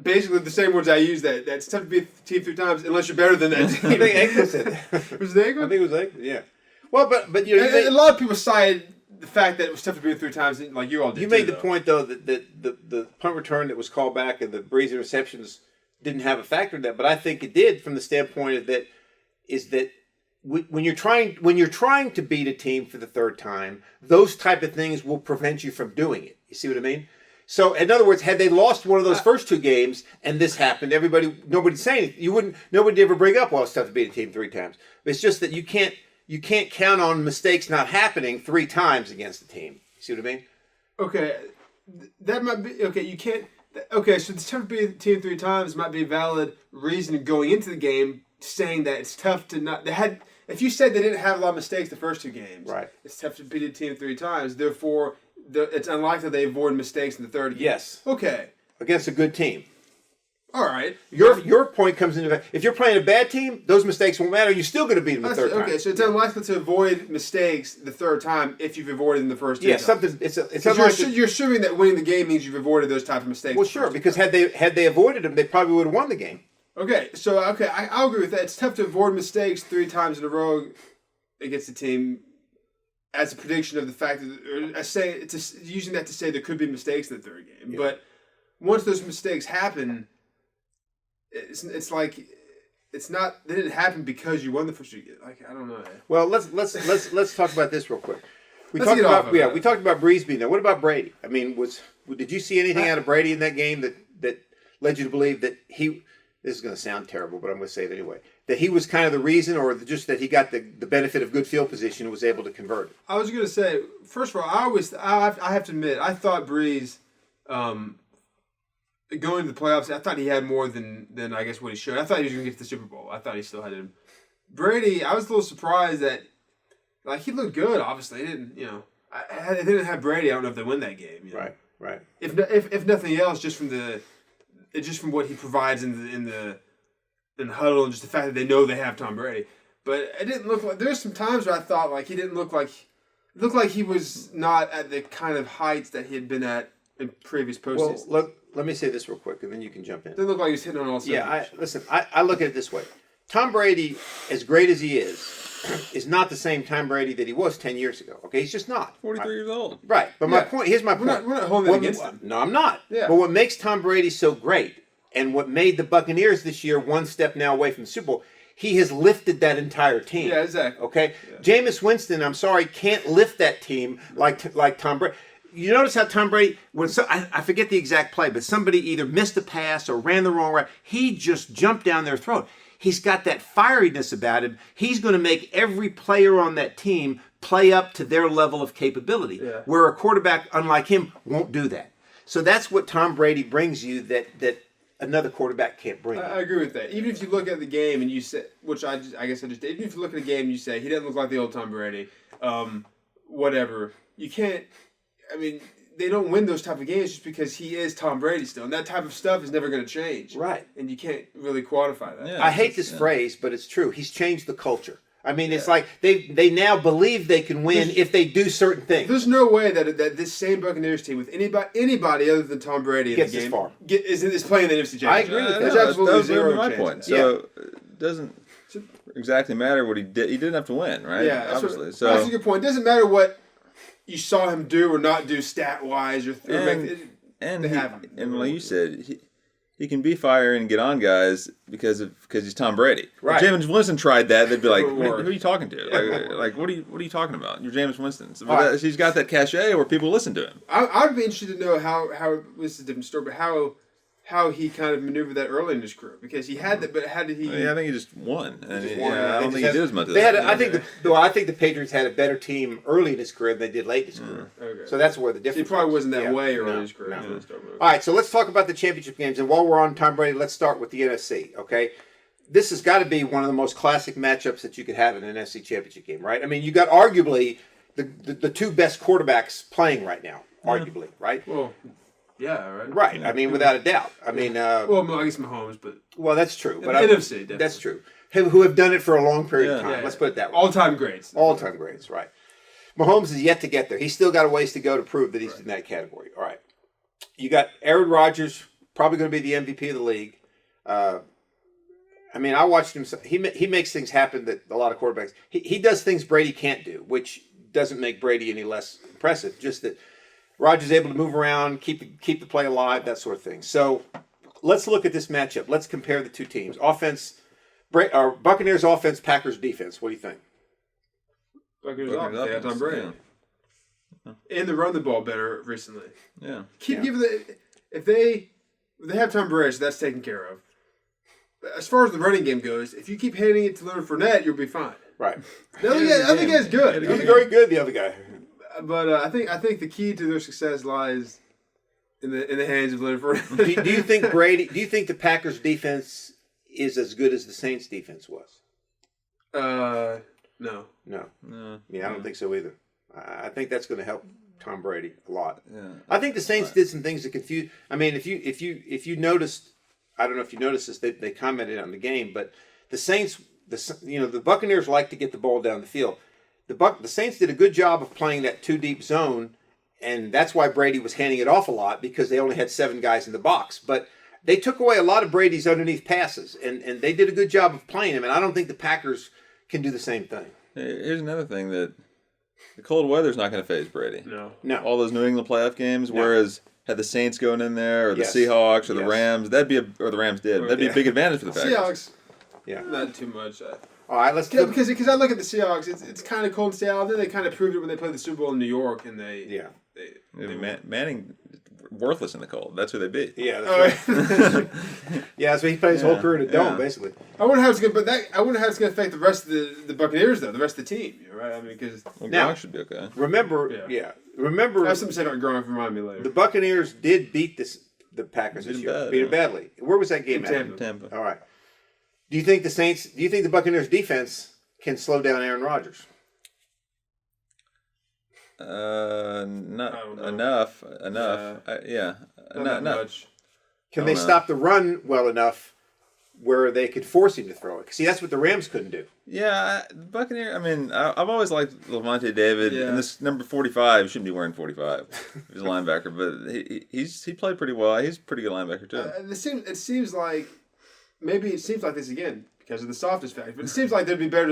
basically the same words I used, that it's tough to beat the team 3 times unless you're better than that team. I think Aikman said that. Was it Aikman? I think it was Aikman, yeah. Well, but you know, a lot of people cited the fact that it was tough to beat 3 times, like you all did. You made the point, though, that the punt return that was called back and the Breeze interceptions didn't have a factor in that, but I think it did from the standpoint of that when you're trying to beat a team for the 3rd time, those type of things will prevent you from doing it. You see what I mean? So, in other words, had they lost one of those first 2 games and this happened, nobody'd say anything. Nobody'd ever bring up, well, it's tough to beat a team 3 times. But it's just that you can't count on mistakes not happening 3 times against the team. You see what I mean? Okay, that might be okay. You can't. Okay, so it's tough to beat the team 3 times might be a valid reason going into the game, saying that it's tough to not. If you said they didn't have a lot of mistakes the first 2 games, right? It's tough to beat a team 3 times. Therefore, it's unlikely they avoid mistakes in the 3rd game. Yes. Okay. Against a good team. All right. Your point comes into effect. If you're playing a bad team, those mistakes won't matter. You're still going to beat them the third time. Okay, so it's unlikely to avoid mistakes the third time if you've avoided them the first two times. You're assuming that winning the game means you've avoided those type of mistakes. Well, sure, because had they avoided them, they probably would have won the game. Okay, I'll agree with that. It's tough to avoid mistakes 3 times in a row against the team as a prediction of the fact that, using that to say there could be mistakes in the third game. Yeah. But once those mistakes happen, it's like it's not. They didn't happen because you won the first game. Like, I don't know. Well, let's talk about this real quick. We talked about Breeze being there. What about Brady? I mean, did you see anything out of Brady in that game that led you to believe that he? This is going to sound terrible, but I'm going to say it anyway. That he was kind of the reason, or just that he got the benefit of good field position and was able to convert it. I was going to say, first of all, I have to admit, I thought Breeze. Going to the playoffs, I thought he had more than I guess what he showed. I thought he was going to get to the Super Bowl. I thought he still had him. Brady, I was a little surprised that, like, he looked good. Obviously, he didn't. If they didn't have Brady, I don't know if they win that game. Right. If nothing else, just from what he provides in the huddle and just the fact that they know they have Tom Brady. But it didn't look like. There's some times where I thought like he didn't look like. It looked like he was not at the kind of heights that he had been at in previous postseasons. Well, let me say this real quick, and then you can jump in. It didn't look like he was hitting on all cylinders. Yeah, I look at it this way. Tom Brady, as great as he is not the same Tom Brady that he was 10 years ago. Okay, he's just not. 43 years old. Right, but here's my point. We're not holding that against him. No, I'm not. Yeah. But what makes Tom Brady so great, and what made the Buccaneers this year one step now away from the Super Bowl, he has lifted that entire team. Yeah, exactly. Okay? Yeah. Jameis Winston, I'm sorry, can't lift that team like Tom Brady. You notice how Tom Brady, I forget the exact play, but somebody either missed a pass or ran the wrong route. He just jumped down their throat. He's got that fieriness about him. He's going to make every player on that team play up to their level of capability, where a quarterback, unlike him, won't do that. So that's what Tom Brady brings you that another quarterback can't bring. I agree with that. Even if you look at the game and you say, which I guess I just did, even if you look at the game and you say, he doesn't look like the old Tom Brady, whatever, you can't, I mean, they don't win those type of games just because he is Tom Brady still. And that type of stuff is never going to change. Right. And you can't really quantify that. Yeah, I hate this phrase, but it's true. He's changed the culture. I mean, it's like they now believe they can win if they do certain things. There's no way that this same Buccaneers team with anybody other than Tom Brady in the game is playing the NFC Championship. I agree with that. There's absolutely zero my chance. point. So it doesn't exactly matter what he did. He didn't have to win, right? Yeah, obviously. That's a good point. It doesn't matter what you saw him do or not do stat-wise. And like you said, he can be fire and get on guys because he's Tom Brady. Right. If Jameis Winston tried that, they'd be like, who are you talking to? Like what are you talking about? You're Jameis Winston. So he's got that cachet where people listen to him. I'd be interested to know how this is a different story, but how he kind of maneuvered that early in his career, because he had that, but how did he? I think he just won. I don't think he did as much. I think the Patriots had a better team early in his career than they did late in his career. Okay. So that's where the difference. He probably wasn't that way early in his career. No. All right, so let's talk about the championship games. And while we're on Tom Brady, let's start with the NFC. Okay, this has got to be one of the most classic matchups that you could have in an NFC Championship game, right? I mean, you got arguably the two best quarterbacks playing right now, arguably, right? Well. Yeah, right. Right. I mean, without a doubt. I mean, well, I guess Mahomes, but that's true. But NFC, definitely. That's true. Who have done it for a long period of time. Yeah. Let's put it that way. All-time greats. All-time greats. Right. Mahomes is yet to get there. He's still got a ways to go to prove that he's in that category. All right. You got Aaron Rodgers, probably going to be the MVP of the league. I mean, I watched him. He makes things happen that a lot of quarterbacks. He does things Brady can't do, which doesn't make Brady any less impressive. Just that. Rodgers able to move around, keep the play alive, that sort of thing. So let's look at this matchup. Let's compare the two teams. Buccaneers offense, Packers defense. What do you think? Buccaneers offense. They got Tom Brady. Yeah. And they run the ball better recently. Yeah. Giving if they have Tom Brady, so that's taken care of. But as far as the running game goes, if you keep handing it to Leonard Fournette, you'll be fine. Right. The other guy's good. He's very good. The other guy. But I think the key to their success lies in the hands of Leonard Fournette. Do you think Brady? Do you think the Packers defense is as good as the Saints defense was? No. Yeah, I don't think so either. I think that's going to help Tom Brady a lot. Yeah. I think the Saints did some things to confuse. I mean, if you noticed, I don't know if you noticed this, they commented on the game, but the Saints, the Buccaneers like to get the ball down the field. The Saints did a good job of playing that two deep zone, and that's why Brady was handing it off a lot, because they only had 7 guys in the box. But they took away a lot of Brady's underneath passes, and they did a good job of playing him, and I don't think the Packers can do the same thing. Here's another thing that the cold weather's not going to phase Brady. No. All those New England playoff games, whereas had the Saints going in there, or the Yes. Seahawks, or the Yes. Rams, or the Rams did. That'd be a big advantage for the Packers. Seahawks, Yeah. not too much. All right, let's Because I look at the Seahawks, it's kind of cold in Seattle. Then they kind of proved it when they played the Super Bowl in New York, and they Manning, worthless in the cold. That's who they beat. Yeah, that's right. Yeah, so he played his whole career in a dome, basically. I wonder how it's going. I wonder how it's going to affect the rest of the Buccaneers, though. The rest of the team, right? I mean, because Now- Gronk should be okay. Remember, I have something to say about Gronk. Remind me later. the Buccaneers did beat the Packers this year. Beat them badly. Where was that game at? Tampa. Tampa. All right. Do you think the Buccaneers defense can slow down Aaron Rodgers? Not know. enough. Not Not much. Can they stop the run well enough where they could force him to throw it? See, that's what the Rams couldn't do. Yeah, Buccaneer. I mean, I've always liked Levante David, Yeah. and this number 45 shouldn't be wearing 45. He's a linebacker, but he played pretty well. He's a pretty good linebacker too. It seems like maybe it seems like this again because of the softest factor, but it seems like they'd be better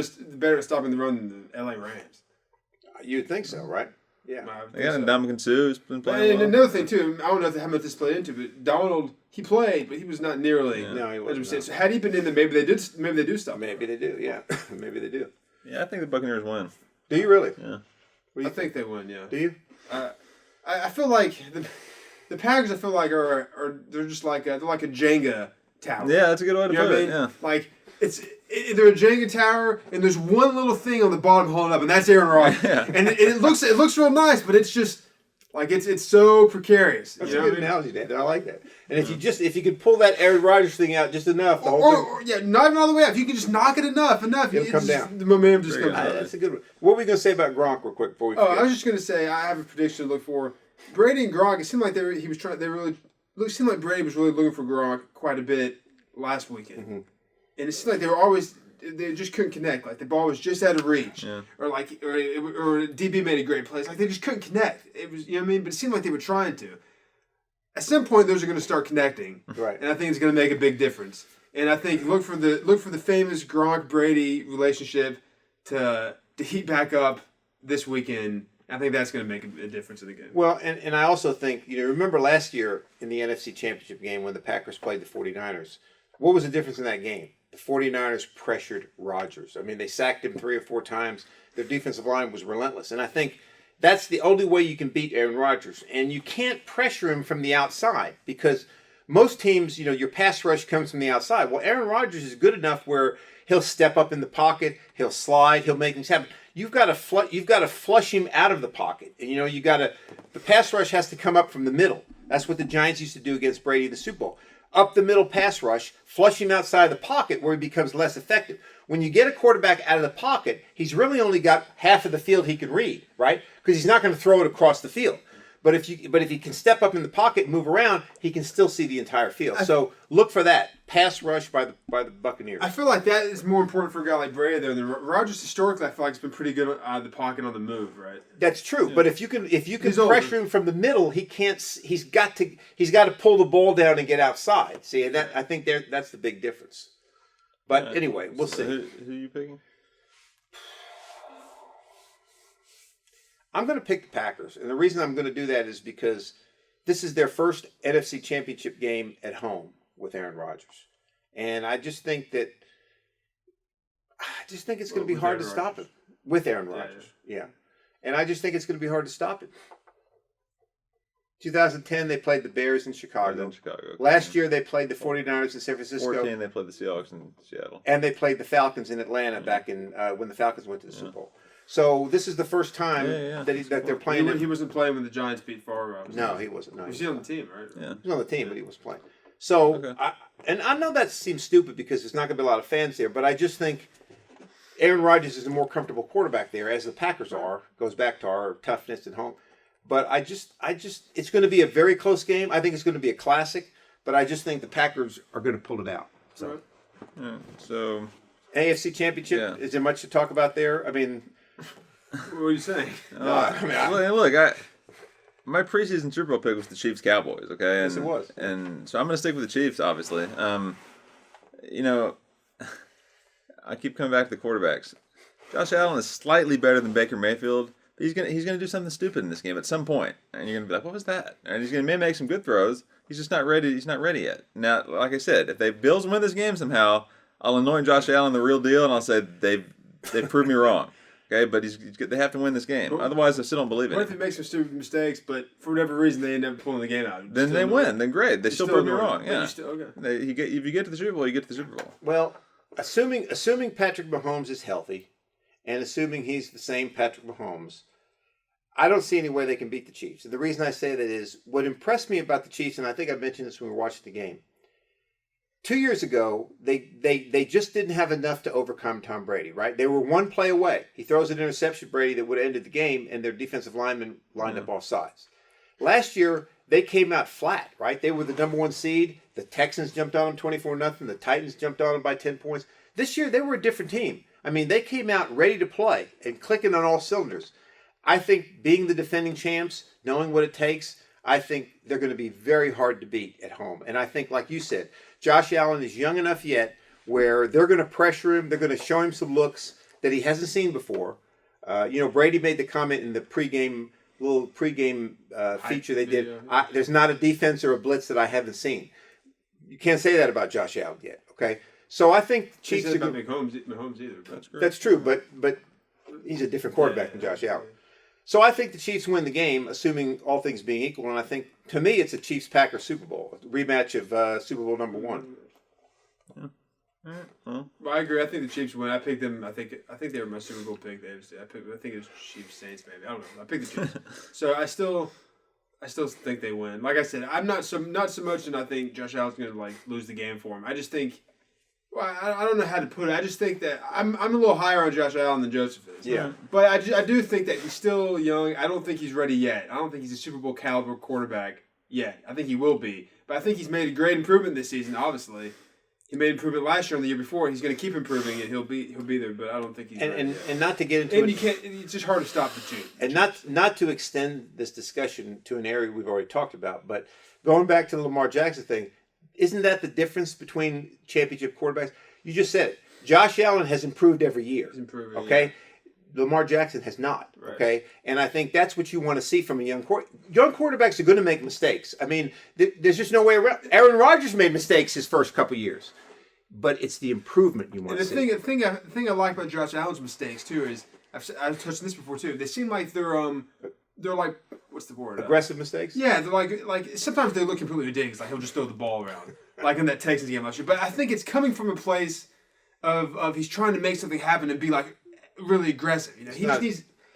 at stopping the run than the LA Rams. You'd think so, right? Yeah. They got Ndamukong Suh, who's been playing And well. another thing too, I don't know how much this played into, but Donald he played, but he was not nearly. No, he wasn't. 100%. So had he been in there, maybe they do stop. Maybe they do, yeah. Maybe they do. Yeah, I think the Buccaneers win. Do you really? Yeah. I think they win. Yeah. Do you? I feel like the Packers. I feel like are they're just like they're like a Jenga tower. Yeah, that's a good way to You know put what I it. mean? Yeah. Like they're a Jenga tower, and there's one little thing on the bottom holding up, and that's Aaron Rodgers. Yeah. And it looks real nice, but it's just like it's so precarious. That's you a know good what I mean? analogy, Dan. I like that. And if you could pull that Aaron Rodgers thing out just enough, the whole thing. Or not even all the way up. If you can just knock it enough, It'll come down. The momentum just Very comes good. down. That's a good one. What were we going to say about Gronk real quick before we Oh, forget? I was just gonna say I have a prediction to look for. Brady and Gronk. It seemed like it seemed like Brady was really looking for Gronk quite a bit last weekend, and it seemed like they just couldn't connect. Like the ball was just out of reach, or DB made a great play. It's like they just couldn't connect. It was, you know what I mean. But it seemed like they were trying to. At some point, those are going to start connecting, Right. and I think it's going to make a big difference. And I think look for the famous Gronk Brady relationship to heat back up this weekend. I think that's going to make a difference in the game. Well, and I also think, remember last year in the NFC Championship game when the Packers played the 49ers, what was the difference in that game? The 49ers pressured Rodgers. I mean, they sacked him 3 or 4 times. Their defensive line was relentless. And I think that's the only way you can beat Aaron Rodgers. And you can't pressure him from the outside because most teams, your pass rush comes from the outside. Well, Aaron Rodgers is good enough where he'll step up in the pocket, he'll slide, he'll make things happen. You've got to flush him out of the pocket. And the pass rush has to come up from the middle. That's what the Giants used to do against Brady in the Super Bowl. Up the middle pass rush, flush him outside the pocket where he becomes less effective. When you get a quarterback out of the pocket, he's really only got half of the field he can read, right? Because he's not going to throw it across the field. But if he can step up in the pocket and move around, he can still see the entire field. So look for that pass rush by the Buccaneers. I feel like that is more important for a guy like Brady though than Rodgers. Historically, I feel like has been pretty good out of the pocket on the move, right? That's true. Yeah. But if you can He's pressure older. him from the middle, he can't. He's got to pull the ball down and get outside. See, and I think that's the big difference. But anyway, we'll see. Who are you picking? I'm going to pick the Packers, and the reason I'm going to do that is because this is their first NFC Championship game at home with Aaron Rodgers, and I just think it's going to be hard to stop him with Aaron Rodgers. Yeah, and I just think it's going to be hard to stop him. 2010, they played the Bears in Chicago. Last year, they played the 49ers in San Francisco. 2014, they played the Seahawks in Seattle. And they played the Falcons in Atlanta back in when the Falcons went to the Super Bowl. So this is the first time that they're playing. He wasn't playing when the Giants beat Favre. No, he wasn't. No, he was on the team, right? Yeah. He was on the team, but he was playing. So, I know that seems stupid because there's not going to be a lot of fans there, but I just think Aaron Rodgers is a more comfortable quarterback there, as the Packers are. Goes back to our toughness at home. But I just, it's going to be a very close game. I think it's going to be a classic. but I just think the Packers are going to pull it out. So, Yeah, so AFC Championship, is there much to talk about there? I mean, What are you saying? look, my preseason Super Bowl pick was the Chiefs Cowboys. Okay, Yes, it was. And so I'm going to stick with the Chiefs, obviously. I keep coming back to the quarterbacks. Josh Allen is slightly better than Baker Mayfield. But he's gonna do something stupid in this game at some point, and you're gonna be like, "What was that?" And he's gonna make some good throws. He's just not ready. He's not ready yet. Now, like I said, if the Bills win this game somehow, I'll anoint Josh Allen the real deal, and I'll say they proved me wrong. Okay, but they have to win this game. Otherwise, I still don't believe it. What if he makes some stupid mistakes, but for whatever reason they end up pulling the game out? Then they win. Then great. They still prove me wrong. Yeah. Okay. If you get to the Super Bowl, you get to the Super Bowl. well, assuming Patrick Mahomes is healthy, and assuming he's the same Patrick Mahomes, I don't see any way they can beat the Chiefs. And the reason I say that is what impressed me about the Chiefs, and I think I mentioned this when we were watching the game. 2 years ago, they just didn't have enough to overcome Tom Brady, right? They were one play away. He throws an interception, Brady, that would have ended the game, and their defensive linemen lined up off sides. Last year, they came out flat, right? They were the number one seed. The Texans jumped on them 24-0. The Titans jumped on them by 10 points. This year, they were a different team. I mean, they came out ready to play and clicking on all cylinders. I think being the defending champs, knowing what it takes, I think they're going to be very hard to beat at home. And I think, like you said, Josh Allen is young enough yet where they're going to pressure him. They're going to show him some looks that he hasn't seen before. Brady made the comment in the pregame feature they did. There's not a defense or a blitz that I haven't seen. You can't say that about Josh Allen yet. Okay, so I think Chiefs are going to Mahomes either. That's true, but he's a different quarterback than Josh Allen. So I think the Chiefs win the game, assuming all things being equal. And I think, to me, it's a Chiefs-Packers Super Bowl, a rematch of Super Bowl number 1. Well, I agree. I think the Chiefs win. I picked them. I think they were my Super Bowl pick. I think it was Chiefs Saints maybe. I don't know. I picked the Chiefs. So I still think they win. Like I said, I'm not so much, and I think Josh Allen's going to lose the game for him. I just think. Well, I don't know how to put it. I just think that I'm a little higher on Josh Allen than Joseph is. Yeah. But I do think that he's still young. I don't think he's ready yet. I don't think he's a Super Bowl caliber quarterback yet. I think he will be. But I think he's made a great improvement this season, obviously. He made improvement last year and the year before. He's going to keep improving it. He'll be there, but I don't think he's ready yet. And not to get into it's just hard to stop the two. And not to extend this discussion to an area we've already talked about, but going back to the Lamar Jackson thing, isn't that the difference between championship quarterbacks? You just said it. Josh Allen has improved every year. He's improving. Okay? Yeah. Lamar Jackson has not. Right. Okay? And I think that's what you want to see from a young quarterback. Young quarterbacks are going to make mistakes. I mean, there's just no way around. Aaron Rodgers made mistakes his first couple years. But it's the improvement you want to see. The thing I like about Josh Allen's mistakes, too, is I've touched on this before, too. They seem like they're like, what's the word? Aggressive mistakes? Yeah, they're like sometimes they look completely ridiculous. Like he'll just throw the ball around, like in that Texans game last year. But I think it's coming from a place of he's trying to make something happen and be like really aggressive. You know,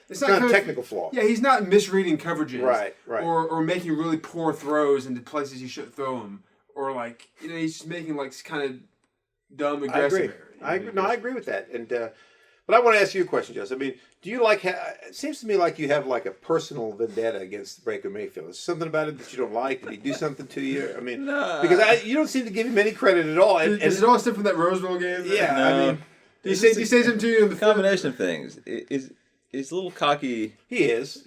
it's not a technical flaw. Yeah, he's not misreading coverages, right, or making really poor throws into places he shouldn't throw them, or he's just making kind of dumb aggressive. I agree with that. And but I want to ask you a question, Joseph. I mean, do you it seems to me like you have a personal vendetta against Baker Mayfield. Is there something about it that you don't like? Did he do something to you? I mean, no. Because you don't seem to give him any credit at all. Is it all stuff from that Roseville game? Yeah, no. I mean, do you say something to you in the combination of things? He's a little cocky. He is.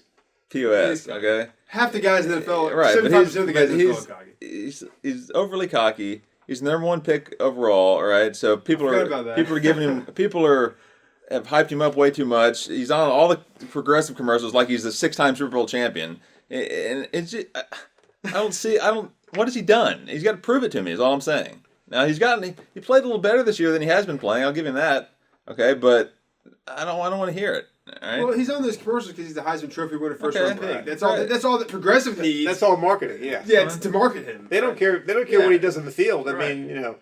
POS, okay? Half the guys in the NFL, right, 75% of the guys in the NFL are cocky. He's overly cocky. He's the number 1 pick overall, all right? So people are giving him have hyped him up way too much. He's on all the progressive commercials like he's the 6-time Super Bowl champion. And it's just, what has he done? He's got to prove it to me is all I'm saying. Now he played a little better this year than he has been playing. I'll give him that. Okay, but I don't want to hear it. All right? Well, he's on those commercials because he's the Heisman Trophy winner, first round pick. Right. That's all that Progressive needs. That's all marketing. Yeah. Yeah, to market him. They don't care. They don't care what he does in the field. I mean,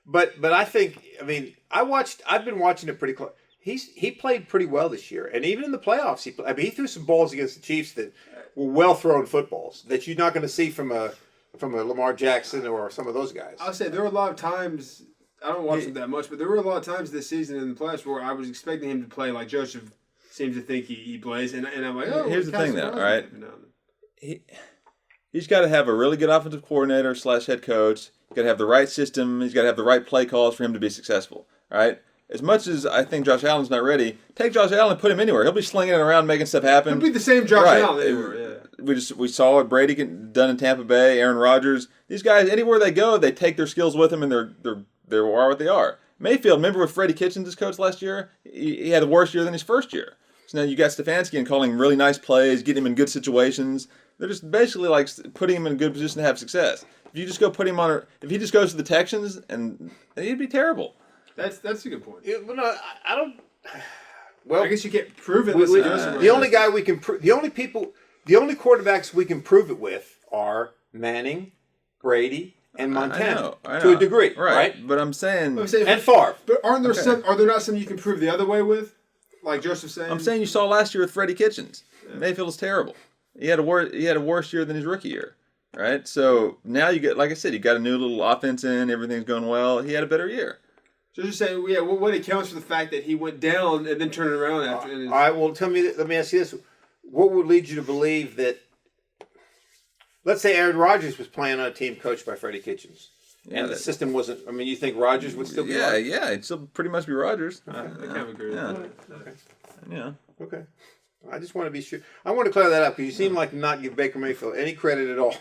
But I think. I mean, I've been watching it pretty close. He played pretty well this year, and even in the playoffs, he threw some balls against the Chiefs that were well thrown footballs that you're not going to see from a Lamar Jackson or some of those guys. I'll say there were a lot of times. I don't watch him that much, but there were a lot of times this season in the playoffs where I was expecting him to play like Joseph seems to think he plays, and I'm like, oh. Here's the thing, though. All right, he's got to have a really good offensive coordinator / head coach. He's got to have the right system. He's got to have the right play calls for him to be successful. All right. As much as I think Josh Allen's not ready, take Josh Allen and put him anywhere. He'll be slinging it around, making stuff happen. He'll be the same Josh Allen anywhere. Yeah. We saw what Brady done in Tampa Bay. Aaron Rodgers. These guys, anywhere they go, they take their skills with them, and they are what they are. Mayfield, remember with Freddie Kitchens as coach last year? He had a worse year than his first year. So now you got Stefanski and calling him really nice plays, getting him in good situations. They're just basically like putting him in a good position to have success. If you just go put him on, if he just goes to the Texans, and he'd be terrible. That's a good point. No, I don't. Well, I guess you can't prove it. The only guy we can the only quarterbacks we can prove it with are Manning, Brady, and Montana I know. To a degree, right? But I'm saying and Favre. But aren't there some? Are there not some you can prove the other way with? Like Joseph's saying. I'm saying you saw last year with Freddie Kitchens. Yeah. Mayfield is terrible. He had a worse year than his rookie year. Right? So now you get, like I said, you got a new little offense in, everything's going well. He had a better year. So just saying, what accounts for the fact that he went down and then turned it around after? All right, well, let me ask you this. What would lead you to believe that, let's say Aaron Rodgers was playing on a team coached by Freddie Kitchens, and the system wasn't, I mean, you think Rodgers would still be Rodgers? Yeah, it'd still pretty much be Rodgers. I kind of agree with that. Okay. Yeah. Okay. I just want to be sure. I want to clear that up because you seem like to not give Baker Mayfield any credit at all.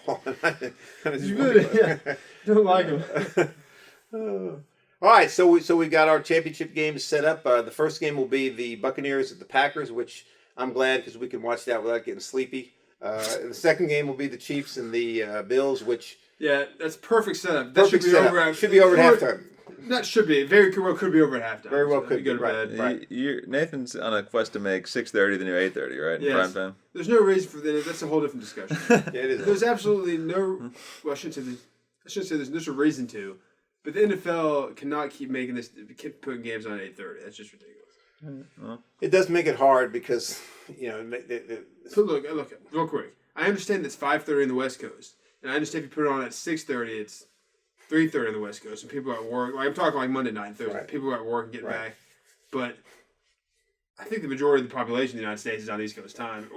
You really don't like him. All right, so we got our championship games set up. The first game will be the Buccaneers at the Packers, which I'm glad because we can watch that without getting sleepy. The second game will be the Chiefs and the Bills, which that's perfect setup. That should be over. Should be over at halftime. That should be very well could be over at halftime. Very well so could go to right, bed. Right. Nathan's on a quest to make 6:30 the new 8:30, right? Yes. Prime time. There's no reason for that. That's a whole different discussion. It is. There's absolutely no. Well, I shouldn't say there's no reason to. But the NFL cannot keep making this, keep putting games on at 8:30. That's just ridiculous. It does make it hard because, So look, real quick. I understand it's 5:30 in the West Coast, and I understand if you put it on at 6:30, it's 3:30 on the West Coast, and people are at work. Like I'm talking like Monday night, Thursday. Right. People are at work and getting back. But I think the majority of the population of the United States is on East Coast time,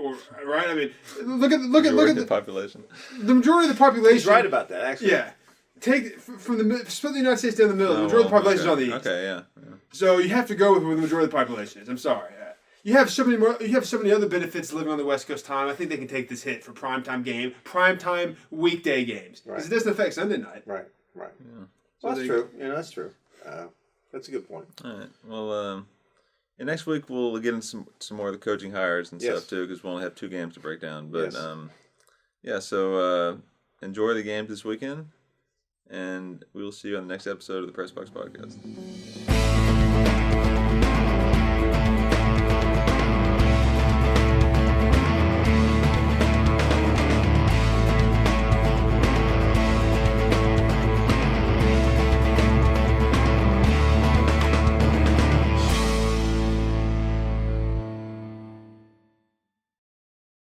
right? I mean, look at the population. The majority of the population. He's right about that, actually. Yeah. Take from split the United States down the middle. The majority of the population is on the east. Okay, yeah. So you have to go with where the majority of the population is. I'm sorry. You have so many more. You have so many other benefits living on the West Coast time. I think they can take this hit for primetime weekday games because it doesn't affect Sunday night. Right. Yeah. Well, that's true. That's true. That's a good point. All right. Well, and next week we'll get into some more of the coaching hires and stuff too, because we'll only have 2 games to break down. But so enjoy the games this weekend. And we will see you on the next episode of the Press Box Podcast.